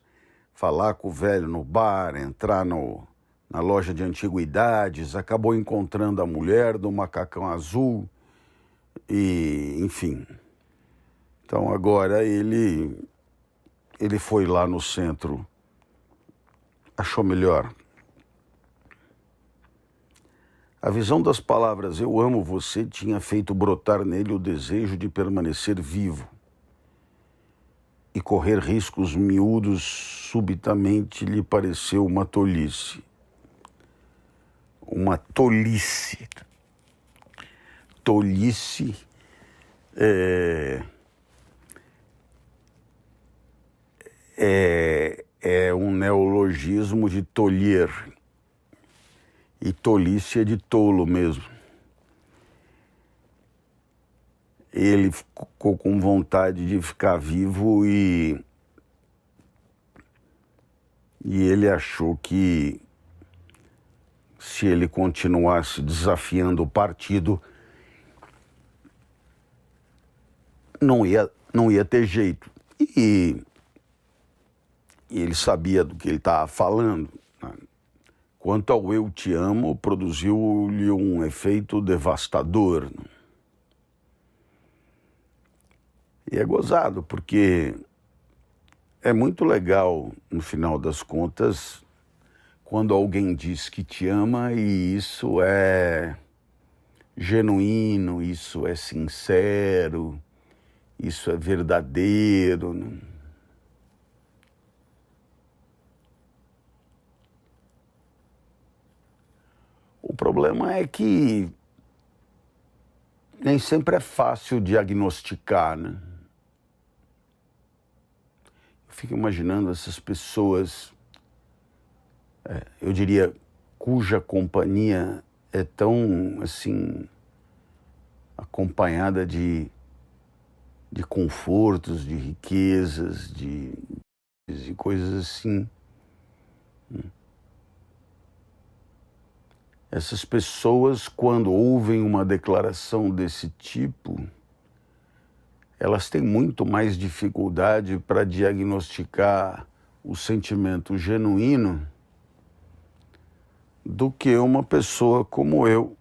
falar com o velho no bar, entrar na loja de antiguidades, acabou encontrando a mulher do macacão azul e, enfim. Então agora ele foi lá no centro, achou melhor. A visão das palavras "eu amo você" tinha feito brotar nele o desejo de permanecer vivo. E correr riscos miúdos subitamente lhe pareceu uma tolice. Uma tolice. Tolice é um neologismo de tolher. E tolice é de tolo mesmo. Ele ficou com vontade de ficar vivo e ele achou que se ele continuasse desafiando o partido, não ia ter jeito. E ele sabia do que ele estava falando, né? Quanto ao "eu te amo", produziu-lhe um efeito devastador, né? E é gozado, porque é muito legal, no final das contas, quando alguém diz que te ama e isso é genuíno, isso é sincero, isso é verdadeiro, né? O problema é que nem sempre é fácil diagnosticar, né? Eu fico imaginando essas pessoas, eu diria, cuja companhia é tão, assim, acompanhada de confortos, de riquezas, de coisas assim. Essas pessoas, quando ouvem uma declaração desse tipo, elas têm muito mais dificuldade para diagnosticar o sentimento genuíno do que uma pessoa como eu,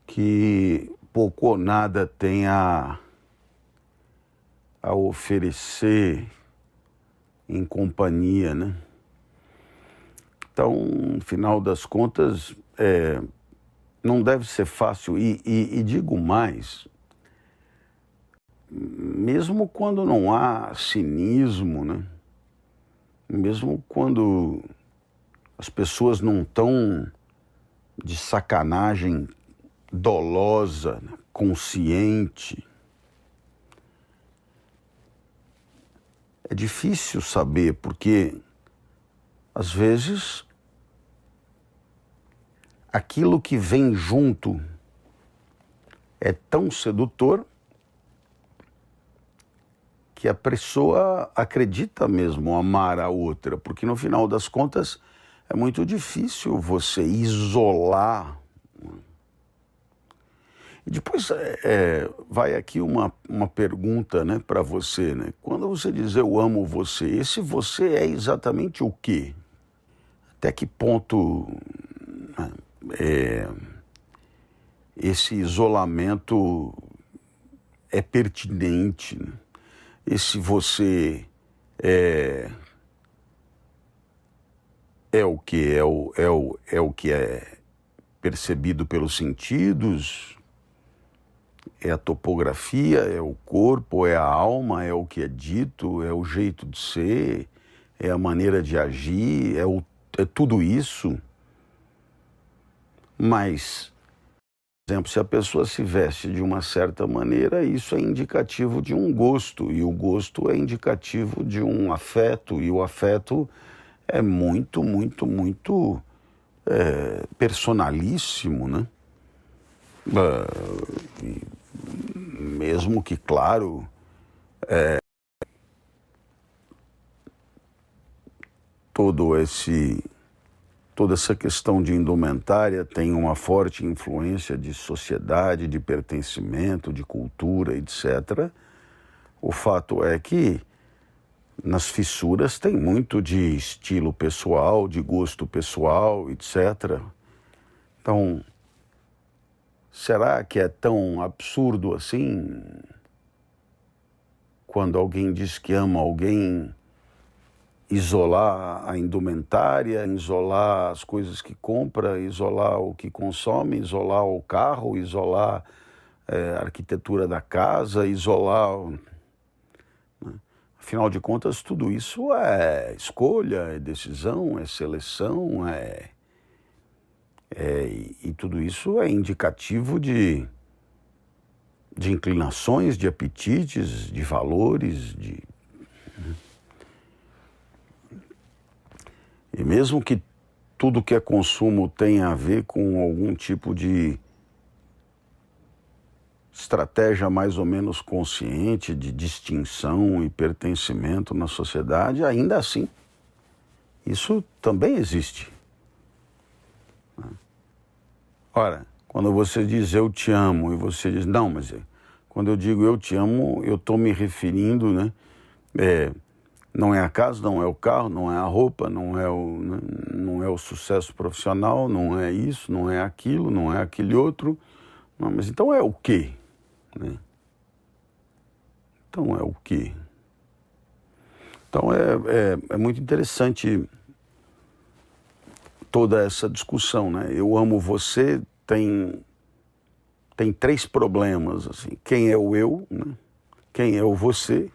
que pouco ou nada tem a oferecer em companhia, né? Então, no final das contas, não deve ser fácil. E digo mais, mesmo quando não há cinismo, né? Mesmo quando as pessoas não estão de sacanagem dolosa, né? Consciente, é difícil saber, porque às vezes aquilo que vem junto é tão sedutor que a pessoa acredita mesmo amar a outra, porque no final das contas é muito difícil você isolar. E depois vai aqui uma pergunta, né, para você, né? Quando você diz "eu amo você", esse você é exatamente o quê? Até que ponto esse isolamento é pertinente, né? Esse você é o que é o que é percebido pelos sentidos, É a topografia, é o corpo, é a alma, é o que é dito, é o jeito de ser, é a maneira de agir, é tudo isso. Mas, por exemplo, se a pessoa se veste de uma certa maneira, isso é indicativo de um gosto, e o gosto é indicativo de um afeto, e o afeto é muito, muito, muito personalíssimo, né? Mesmo que, claro, toda essa questão de indumentária tem uma forte influência de sociedade, de pertencimento, de cultura, etc. O fato é que nas fissuras tem muito de estilo pessoal, de gosto pessoal, etc. Então, será que é tão absurdo assim? Quando alguém diz que ama alguém, isolar a indumentária, isolar as coisas que compra, isolar o que consome, isolar o carro, isolar a arquitetura da casa, isolar... Afinal de contas, tudo isso é escolha, é decisão, é seleção, e tudo isso é indicativo de inclinações, de apetites, de valores, E mesmo que tudo que é consumo tenha a ver com algum tipo de estratégia mais ou menos consciente de distinção e pertencimento na sociedade, ainda assim, isso também existe. Ora, quando você diz eu te amo e você diz, não, mas quando eu digo eu te amo, eu estou me referindo, né? Não é a casa, não é o carro, não é a roupa, não é o sucesso profissional, não é isso, não é aquilo, não é aquele outro. Não, mas então é o quê? Né? Então é o quê? Então é muito interessante toda essa discussão, né? Eu amo você tem 3 problemas, assim. Quem é o eu, né? Quem é o você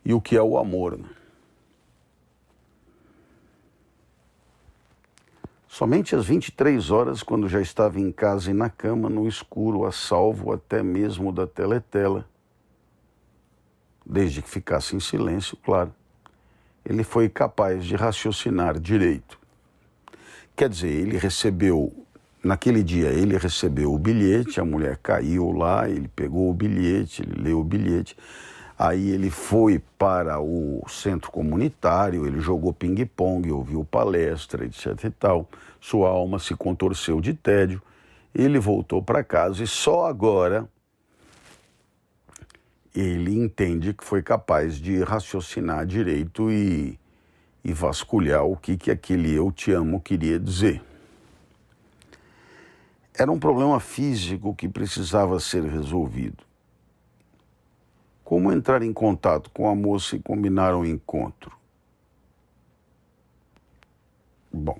e o que é o amor, né? Somente às 23 horas, quando já estava em casa e na cama, no escuro, a salvo até mesmo da teletela, desde que ficasse em silêncio, claro, ele foi capaz de raciocinar direito. Quer dizer, ele recebeu, naquele dia, ele recebeu o bilhete, a mulher caiu lá, ele pegou o bilhete, ele leu o bilhete. Aí ele foi para o centro comunitário, ele jogou ping-pong, ouviu palestra, etc e tal. Sua alma se contorceu de tédio. Ele voltou para casa e só agora ele entende que foi capaz de raciocinar direito e vasculhar o que aquele eu te amo queria dizer. Era um problema físico que precisava ser resolvido. Como entrar em contato com a moça e combinar um encontro? Bom,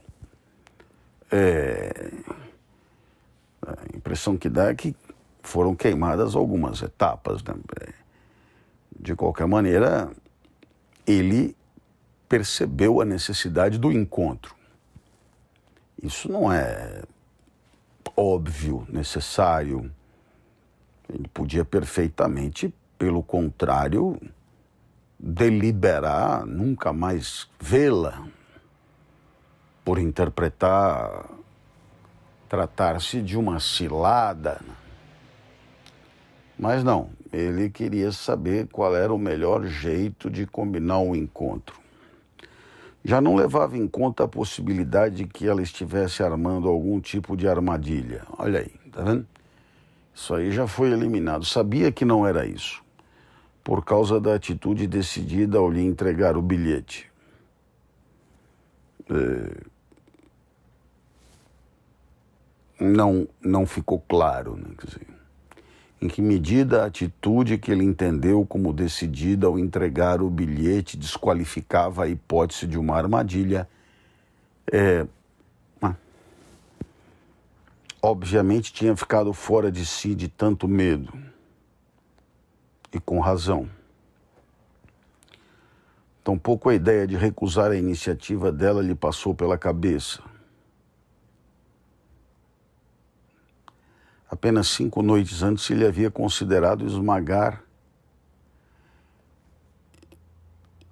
a impressão que dá é que foram queimadas algumas etapas, né? De qualquer maneira, ele percebeu a necessidade do encontro. Isso não é óbvio, necessário. Ele podia perfeitamente, pelo contrário, deliberar nunca mais vê-la, por tratar-se de uma cilada. Mas não, ele queria saber qual era o melhor jeito de combinar o encontro. Já não levava em conta a possibilidade de que ela estivesse armando algum tipo de armadilha. Olha aí, tá vendo? Isso aí já foi eliminado. Sabia que não era isso, por causa da atitude decidida ao lhe entregar o bilhete. Não ficou claro, né? Quer dizer, em que medida a atitude que ele entendeu como decidida ao entregar o bilhete desqualificava a hipótese de uma armadilha. obviamente tinha ficado fora de si de tanto medo. E com razão. Tampouco a ideia de recusar a iniciativa dela lhe passou pela cabeça. Apenas 5 noites antes ele havia considerado esmagar.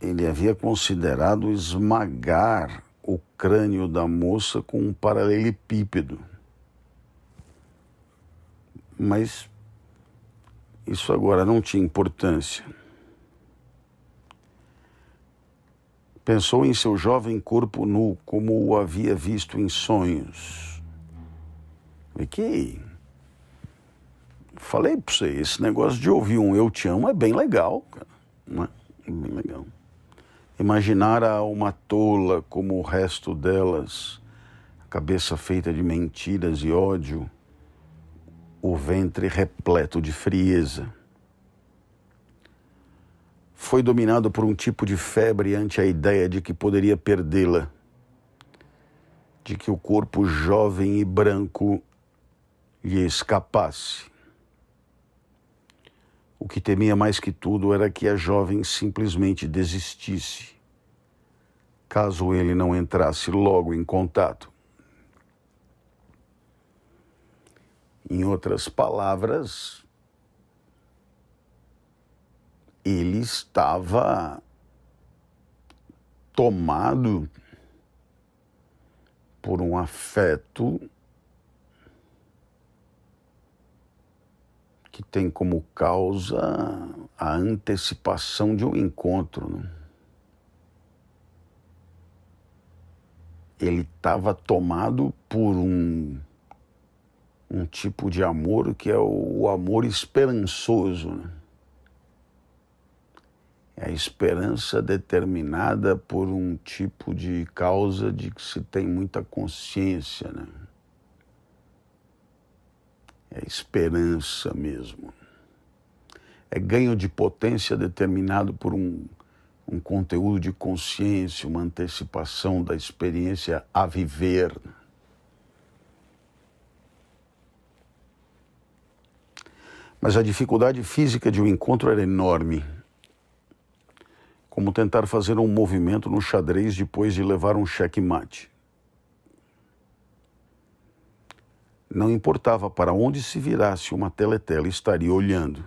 Ele havia considerado esmagar o crânio da moça com um paralelepípedo. Mas isso agora não tinha importância. Pensou em seu jovem corpo nu, como o havia visto em sonhos. E que... Falei pra você, esse negócio de ouvir um eu te amo é bem legal, cara. Não é? É bem legal. Imaginara uma tola como o resto delas, a cabeça feita de mentiras e ódio, o ventre repleto de frieza. Foi dominado por um tipo de febre ante a ideia de que poderia perdê-la, de que o corpo jovem e branco lhe escapasse. O que temia mais que tudo era que a jovem simplesmente desistisse, caso ele não entrasse logo em contato. Em outras palavras, ele estava tomado por um afeto que tem como causa a antecipação de um encontro, né? Ele estava tomado por um tipo de amor que é o amor esperançoso, né? É a esperança determinada por um tipo de causa de que se tem muita consciência, né? É esperança mesmo. É ganho de potência determinado por um conteúdo de consciência, uma antecipação da experiência a viver. Mas a dificuldade física de um encontro era enorme. Como tentar fazer um movimento no xadrez depois de levar um xeque-mate. Não importava para onde se virasse, uma teletela estaria olhando.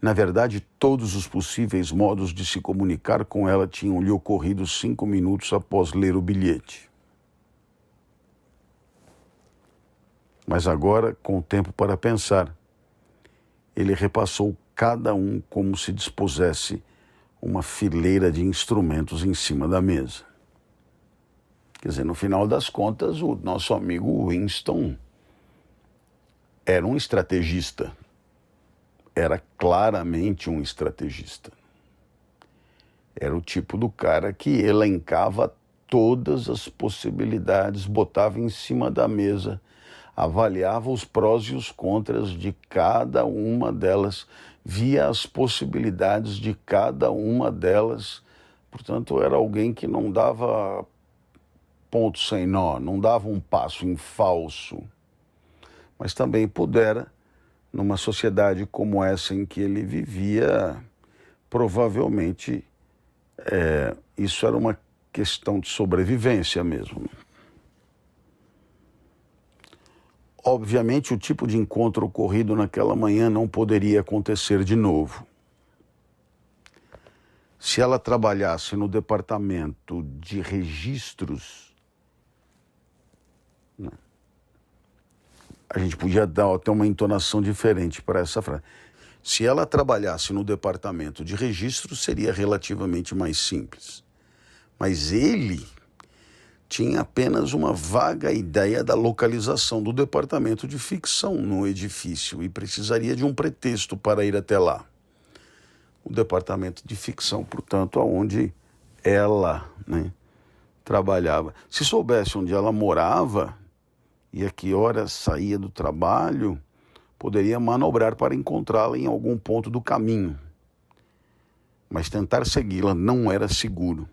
Na verdade, todos os possíveis modos de se comunicar com ela tinham lhe ocorrido 5 minutos após ler o bilhete. Mas agora, com tempo para pensar, ele repassou cada um como se dispusesse uma fileira de instrumentos em cima da mesa. Quer dizer, no final das contas, o nosso amigo Winston era um estrategista. Era claramente um estrategista. Era o tipo do cara que elencava todas as possibilidades, botava em cima da mesa, avaliava os prós e os contras de cada uma delas, via as possibilidades de cada uma delas. Portanto, era alguém que não dava ponto sem nó, não dava um passo em falso. Mas também pudera, numa sociedade como essa em que ele vivia, provavelmente isso era uma questão de sobrevivência mesmo. Obviamente, o tipo de encontro ocorrido naquela manhã não poderia acontecer de novo. Se ela trabalhasse no departamento de registros, a gente podia dar até uma entonação diferente para essa frase. Se ela trabalhasse no departamento de registros, seria relativamente mais simples. Mas ele tinha apenas uma vaga ideia da localização do departamento de ficção no edifício e precisaria de um pretexto para ir até lá. O departamento de ficção, portanto, aonde ela, né, trabalhava. Se soubesse onde ela morava e a que horas saía do trabalho, poderia manobrar para encontrá-la em algum ponto do caminho. Mas tentar segui-la não era seguro.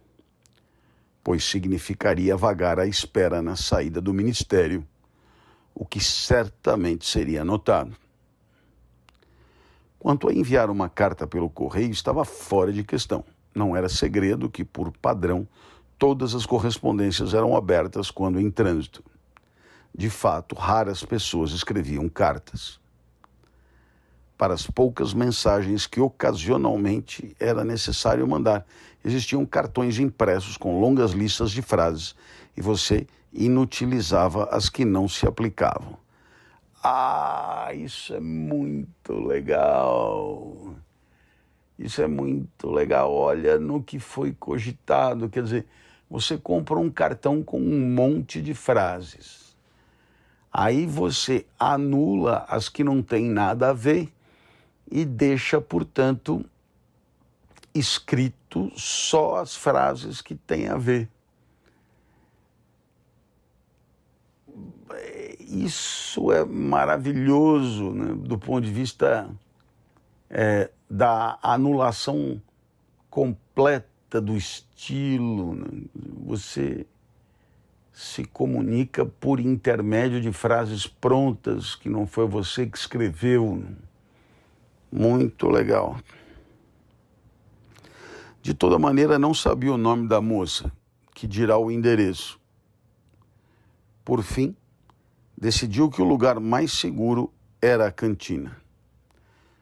pois significaria vagar à espera na saída do ministério, o que certamente seria notado. Quanto a enviar uma carta pelo correio, estava fora de questão. Não era segredo que, por padrão, todas as correspondências eram abertas quando em trânsito. De fato, raras pessoas escreviam cartas. Para as poucas mensagens que ocasionalmente era necessário mandar, existiam cartões impressos com longas listas de frases e você inutilizava as que não se aplicavam. Ah, isso é muito legal. Isso é muito legal. Olha no que foi cogitado. Quer dizer, você compra um cartão com um monte de frases. Aí você anula as que não têm nada a ver e deixa, portanto, escrito só as frases que têm a ver. Isso é maravilhoso, né, do ponto de vista da anulação completa do estilo, né? Você se comunica por intermédio de frases prontas que não foi você que escreveu. Né? Muito legal. De toda maneira, não sabia o nome da moça, que dirá o endereço. Por fim, decidiu que o lugar mais seguro era a cantina.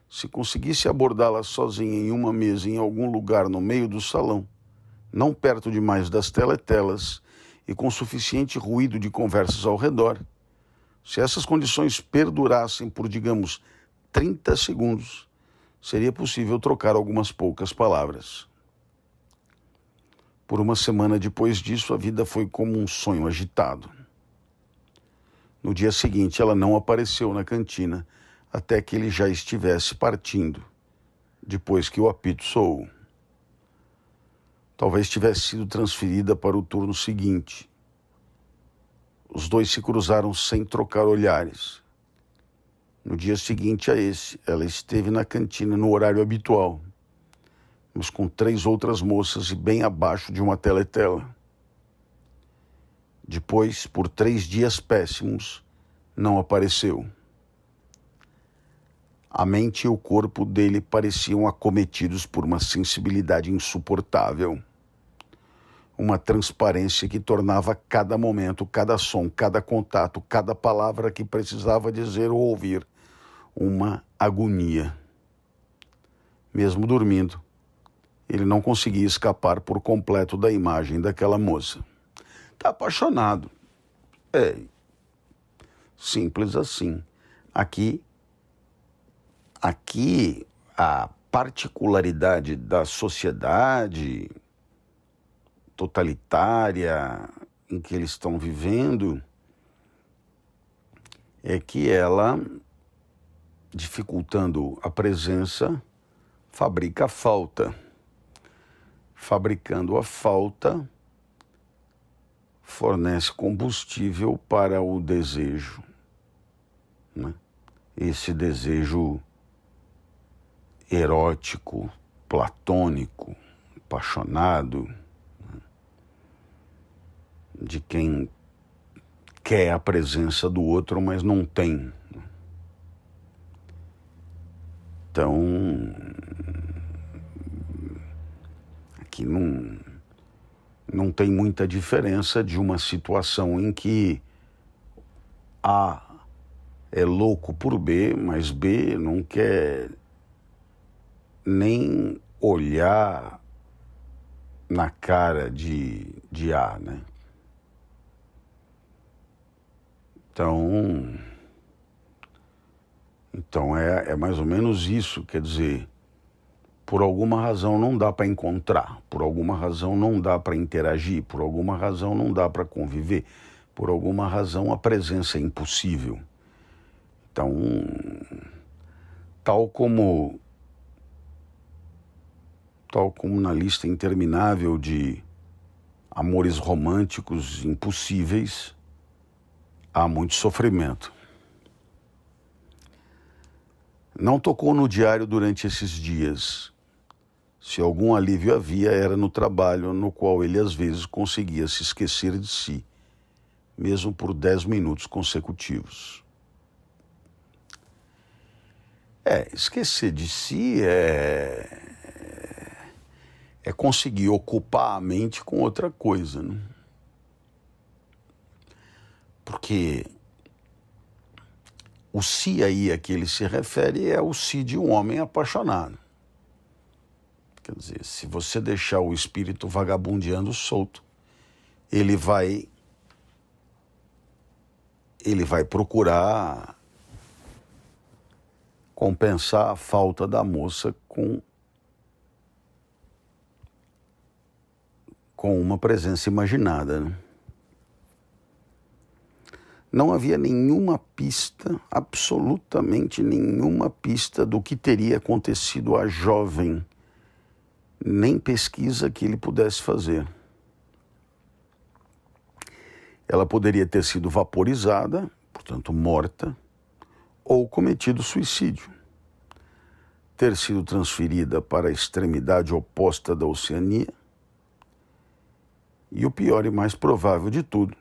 Se conseguisse abordá-la sozinha em uma mesa em algum lugar no meio do salão, não perto demais das teletelas e com suficiente ruído de conversas ao redor, se essas condições perdurassem por, digamos, 30 segundos, seria possível trocar algumas poucas palavras. Por uma semana depois disso, a vida foi como um sonho agitado. No dia seguinte, ela não apareceu na cantina até que ele já estivesse partindo, depois que o apito soou. Talvez tivesse sido transferida para o turno seguinte. Os dois se cruzaram sem trocar olhares. No dia seguinte a esse, ela esteve na cantina no horário habitual, mas com 3 outras moças e bem abaixo de uma teletela. Depois, por 3 dias péssimos, não apareceu. A mente e o corpo dele pareciam acometidos por uma sensibilidade insuportável. Uma transparência que tornava cada momento, cada som, cada contato, cada palavra que precisava dizer ou ouvir, uma agonia. Mesmo dormindo, ele não conseguia escapar por completo da imagem daquela moça. Está apaixonado. Simples assim. Aqui a particularidade da sociedade totalitária em que eles estão vivendo é que ela, dificultando a presença, fabrica a falta. Fabricando a falta, fornece combustível para o desejo, né? Esse desejo erótico, platônico, apaixonado, né? De quem quer a presença do outro, mas não tem. Então, aqui não tem muita diferença de uma situação em que A é louco por B, mas B não quer nem olhar na cara de A, né? Então é mais ou menos isso, quer dizer, por alguma razão não dá para encontrar, por alguma razão não dá para interagir, por alguma razão não dá para conviver, por alguma razão a presença é impossível. Então, tal como na lista interminável de amores românticos impossíveis, há muito sofrimento. Não tocou no diário durante esses dias. Se algum alívio havia, era no trabalho, no qual ele às vezes conseguia se esquecer de si, mesmo por 10 minutos consecutivos. Esquecer de si é conseguir ocupar a mente com outra coisa, né? Porque o si aí a que ele se refere é o si de um homem apaixonado. Quer dizer, se você deixar o espírito vagabundeando solto, ele vai procurar compensar a falta da moça com uma presença imaginada, né? Não havia nenhuma pista, absolutamente nenhuma pista do que teria acontecido à jovem, nem pesquisa que ele pudesse fazer. Ela poderia ter sido vaporizada, portanto morta, ou cometido suicídio, ter sido transferida para a extremidade oposta da Oceania, e o pior e mais provável de tudo,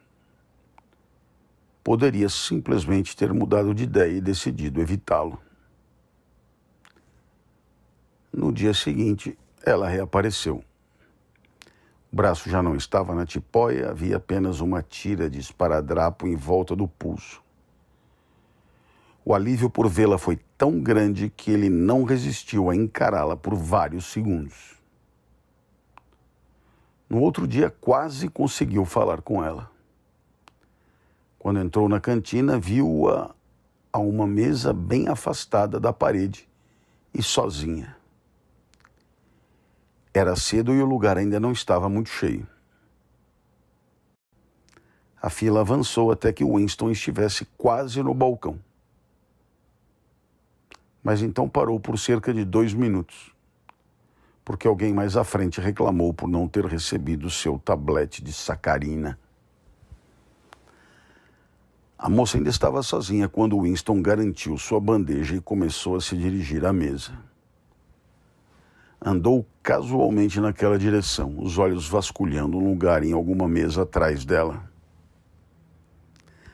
poderia simplesmente ter mudado de ideia e decidido evitá-lo. No dia seguinte, ela reapareceu. O braço já não estava na tipóia, havia apenas uma tira de esparadrapo em volta do pulso. O alívio por vê-la foi tão grande que ele não resistiu a encará-la por vários segundos. No outro dia, quase conseguiu falar com ela. Quando entrou na cantina, viu-a a uma mesa bem afastada da parede e sozinha. Era cedo e o lugar ainda não estava muito cheio. A fila avançou até que Winston estivesse quase no balcão. Mas então parou por cerca de 2 minutos, porque alguém mais à frente reclamou por não ter recebido seu tablete de sacarina. A moça ainda estava sozinha quando Winston garantiu sua bandeja e começou a se dirigir à mesa. Andou casualmente naquela direção, os olhos vasculhando um lugar em alguma mesa atrás dela.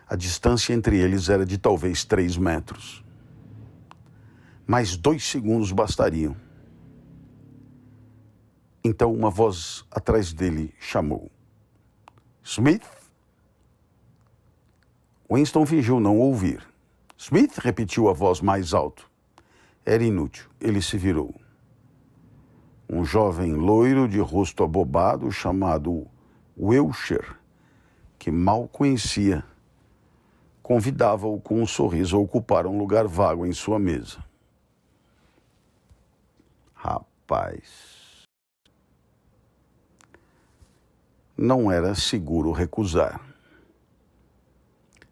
A distância entre eles era de talvez 3 metros. Mais 2 segundos bastariam. Então uma voz atrás dele chamou. Smith? Winston fingiu não ouvir. Smith, repetiu a voz mais alto. Era inútil. Ele se virou. Um jovem loiro de rosto abobado chamado Wilshire, que mal conhecia, convidava-o com um sorriso a ocupar um lugar vago em sua mesa. Rapaz, não era seguro recusar.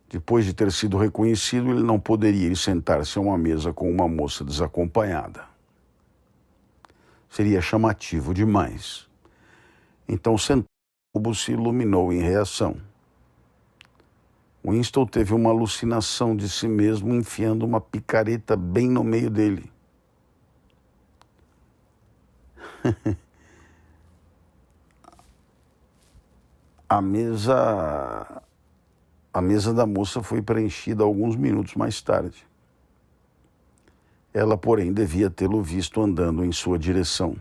Depois de ter sido reconhecido, ele não poderia ir sentar-se a uma mesa com uma moça desacompanhada. Seria chamativo demais. Então sentou, o tubo se iluminou em reação. Winston teve uma alucinação de si mesmo enfiando uma picareta bem no meio dele. A mesa da moça foi preenchida alguns minutos mais tarde. Ela, porém, devia tê-lo visto andando em sua direção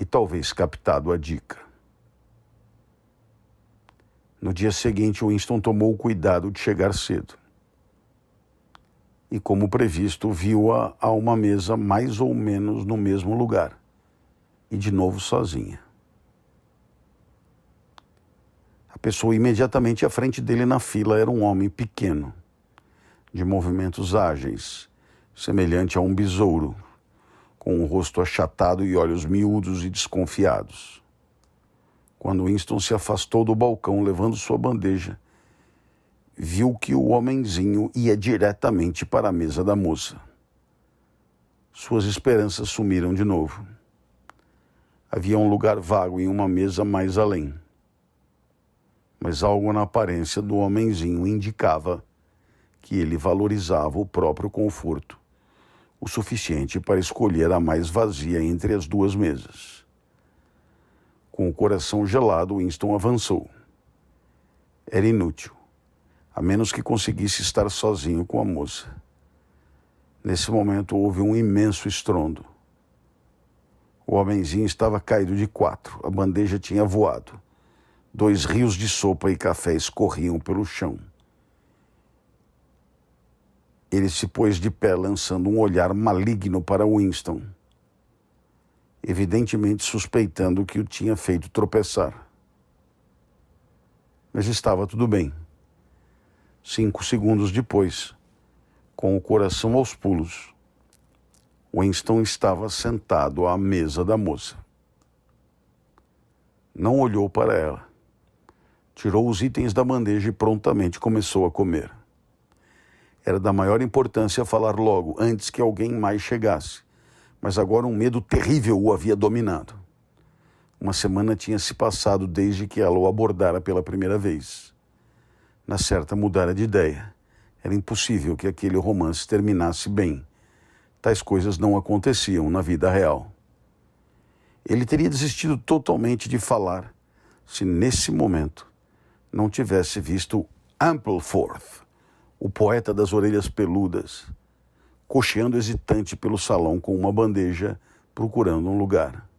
e talvez captado a dica. No dia seguinte, Winston tomou o cuidado de chegar cedo. E, como previsto, viu-a a uma mesa mais ou menos no mesmo lugar, e de novo sozinha. A pessoa imediatamente à frente dele na fila era um homem pequeno, de movimentos ágeis, semelhante a um besouro, com um rosto achatado e olhos miúdos e desconfiados. Quando Winston se afastou do balcão levando sua bandeja, viu que o homenzinho ia diretamente para a mesa da moça. Suas esperanças sumiram de novo. Havia um lugar vago em uma mesa mais além. Mas algo na aparência do homenzinho indicava que ele valorizava o próprio conforto, o suficiente para escolher a mais vazia entre as duas mesas. Com o coração gelado, Winston avançou. Era inútil, a menos que conseguisse estar sozinho com a moça. Nesse momento houve um imenso estrondo. O homenzinho estava caído de quatro, a bandeja tinha voado. 2 rios de sopa e café escorriam pelo chão. Ele se pôs de pé, lançando um olhar maligno para Winston, evidentemente suspeitando que o tinha feito tropeçar. Mas estava tudo bem. 5 segundos depois, com o coração aos pulos, Winston estava sentado à mesa da moça. Não olhou para ela. Tirou os itens da bandeja e prontamente começou a comer. Era da maior importância falar logo, antes que alguém mais chegasse. Mas agora um medo terrível o havia dominado. Uma semana tinha se passado desde que ela o abordara pela primeira vez. Na certa, mudara de ideia. Era impossível que aquele romance terminasse bem. Tais coisas não aconteciam na vida real. Ele teria desistido totalmente de falar se nesse momento não tivesse visto Ampleforth, o poeta das orelhas peludas, cocheando hesitante pelo salão com uma bandeja, procurando um lugar.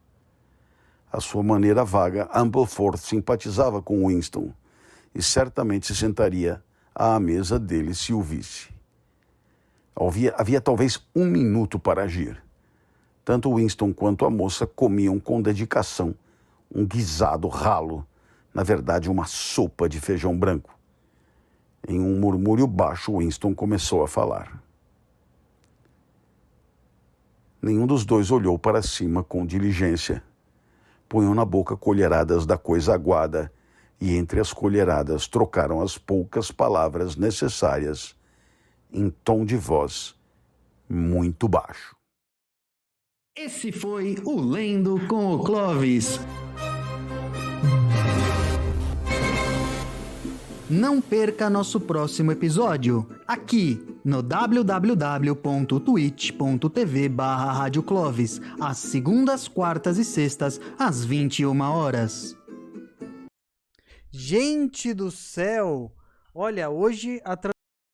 À sua maneira vaga, Ampleforth simpatizava com Winston e certamente se sentaria à mesa dele se o visse. Havia talvez 1 minuto para agir. Tanto Winston quanto a moça comiam com dedicação um guisado ralo, na verdade uma sopa de feijão branco. Em um murmúrio baixo, Winston começou a falar. Nenhum dos dois olhou para cima com diligência. Punham na boca colheradas da coisa aguada e entre as colheradas trocaram as poucas palavras necessárias em tom de voz muito baixo. Esse foi o Lendo com o Clovis. Não perca nosso próximo episódio, aqui no www.twitch.tv/radioclovis, às segundas, quartas e sextas, às 21h. Gente do céu! Olha, hoje a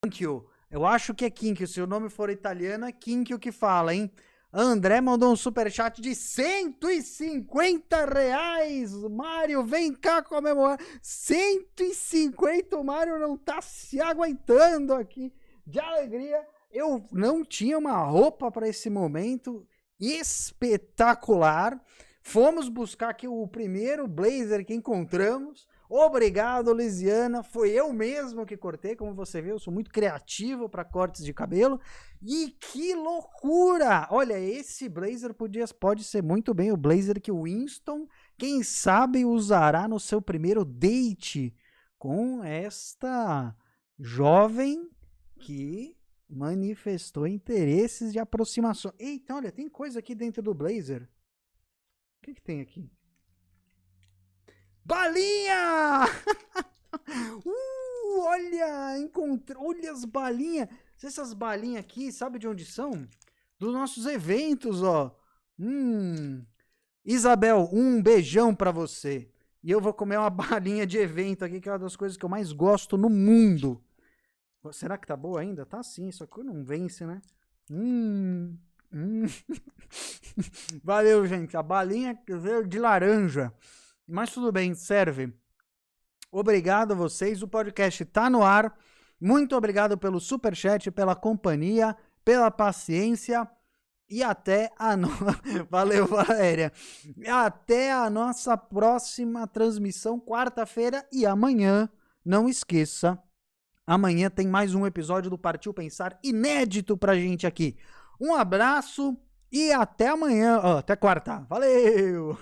Kinkyo, eu acho que é Kinkyo, se o nome for italiano é Kinkyo que fala, hein? André mandou um superchat de R$150. Mário, vem cá comemorar. 150, o Mário não tá se aguentando aqui de alegria. Eu não tinha uma roupa para esse momento espetacular. Fomos buscar aqui o primeiro blazer que encontramos. Obrigado, Lisiana. Foi eu mesmo que cortei, como você viu, eu sou muito criativo para cortes de cabelo. E que loucura! Olha, esse blazer pode ser muito bem o blazer que o Winston, quem sabe, usará no seu primeiro date com esta jovem que manifestou interesses de aproximação. Eita, olha, tem coisa aqui dentro do blazer. O que tem aqui? Balinha! Olha, olha as balinhas. Essas balinhas aqui, sabe de onde são? Dos nossos eventos, ó. Isabel, um beijão pra você. E eu vou comer uma balinha de evento aqui, que é uma das coisas que eu mais gosto no mundo. Será que tá boa ainda? Tá sim, só que não vence, né? Valeu, gente. A balinha veio de laranja. Mas tudo bem, serve. Obrigado a vocês. O podcast tá no ar. Muito obrigado pelo superchat, pela companhia, pela paciência. E até a Valeu, Valéria. Até a nossa próxima transmissão, quarta-feira. E amanhã, não esqueça, amanhã tem mais um episódio do Partiu Pensar inédito pra gente aqui. Um abraço e até amanhã. Até quarta. Valeu!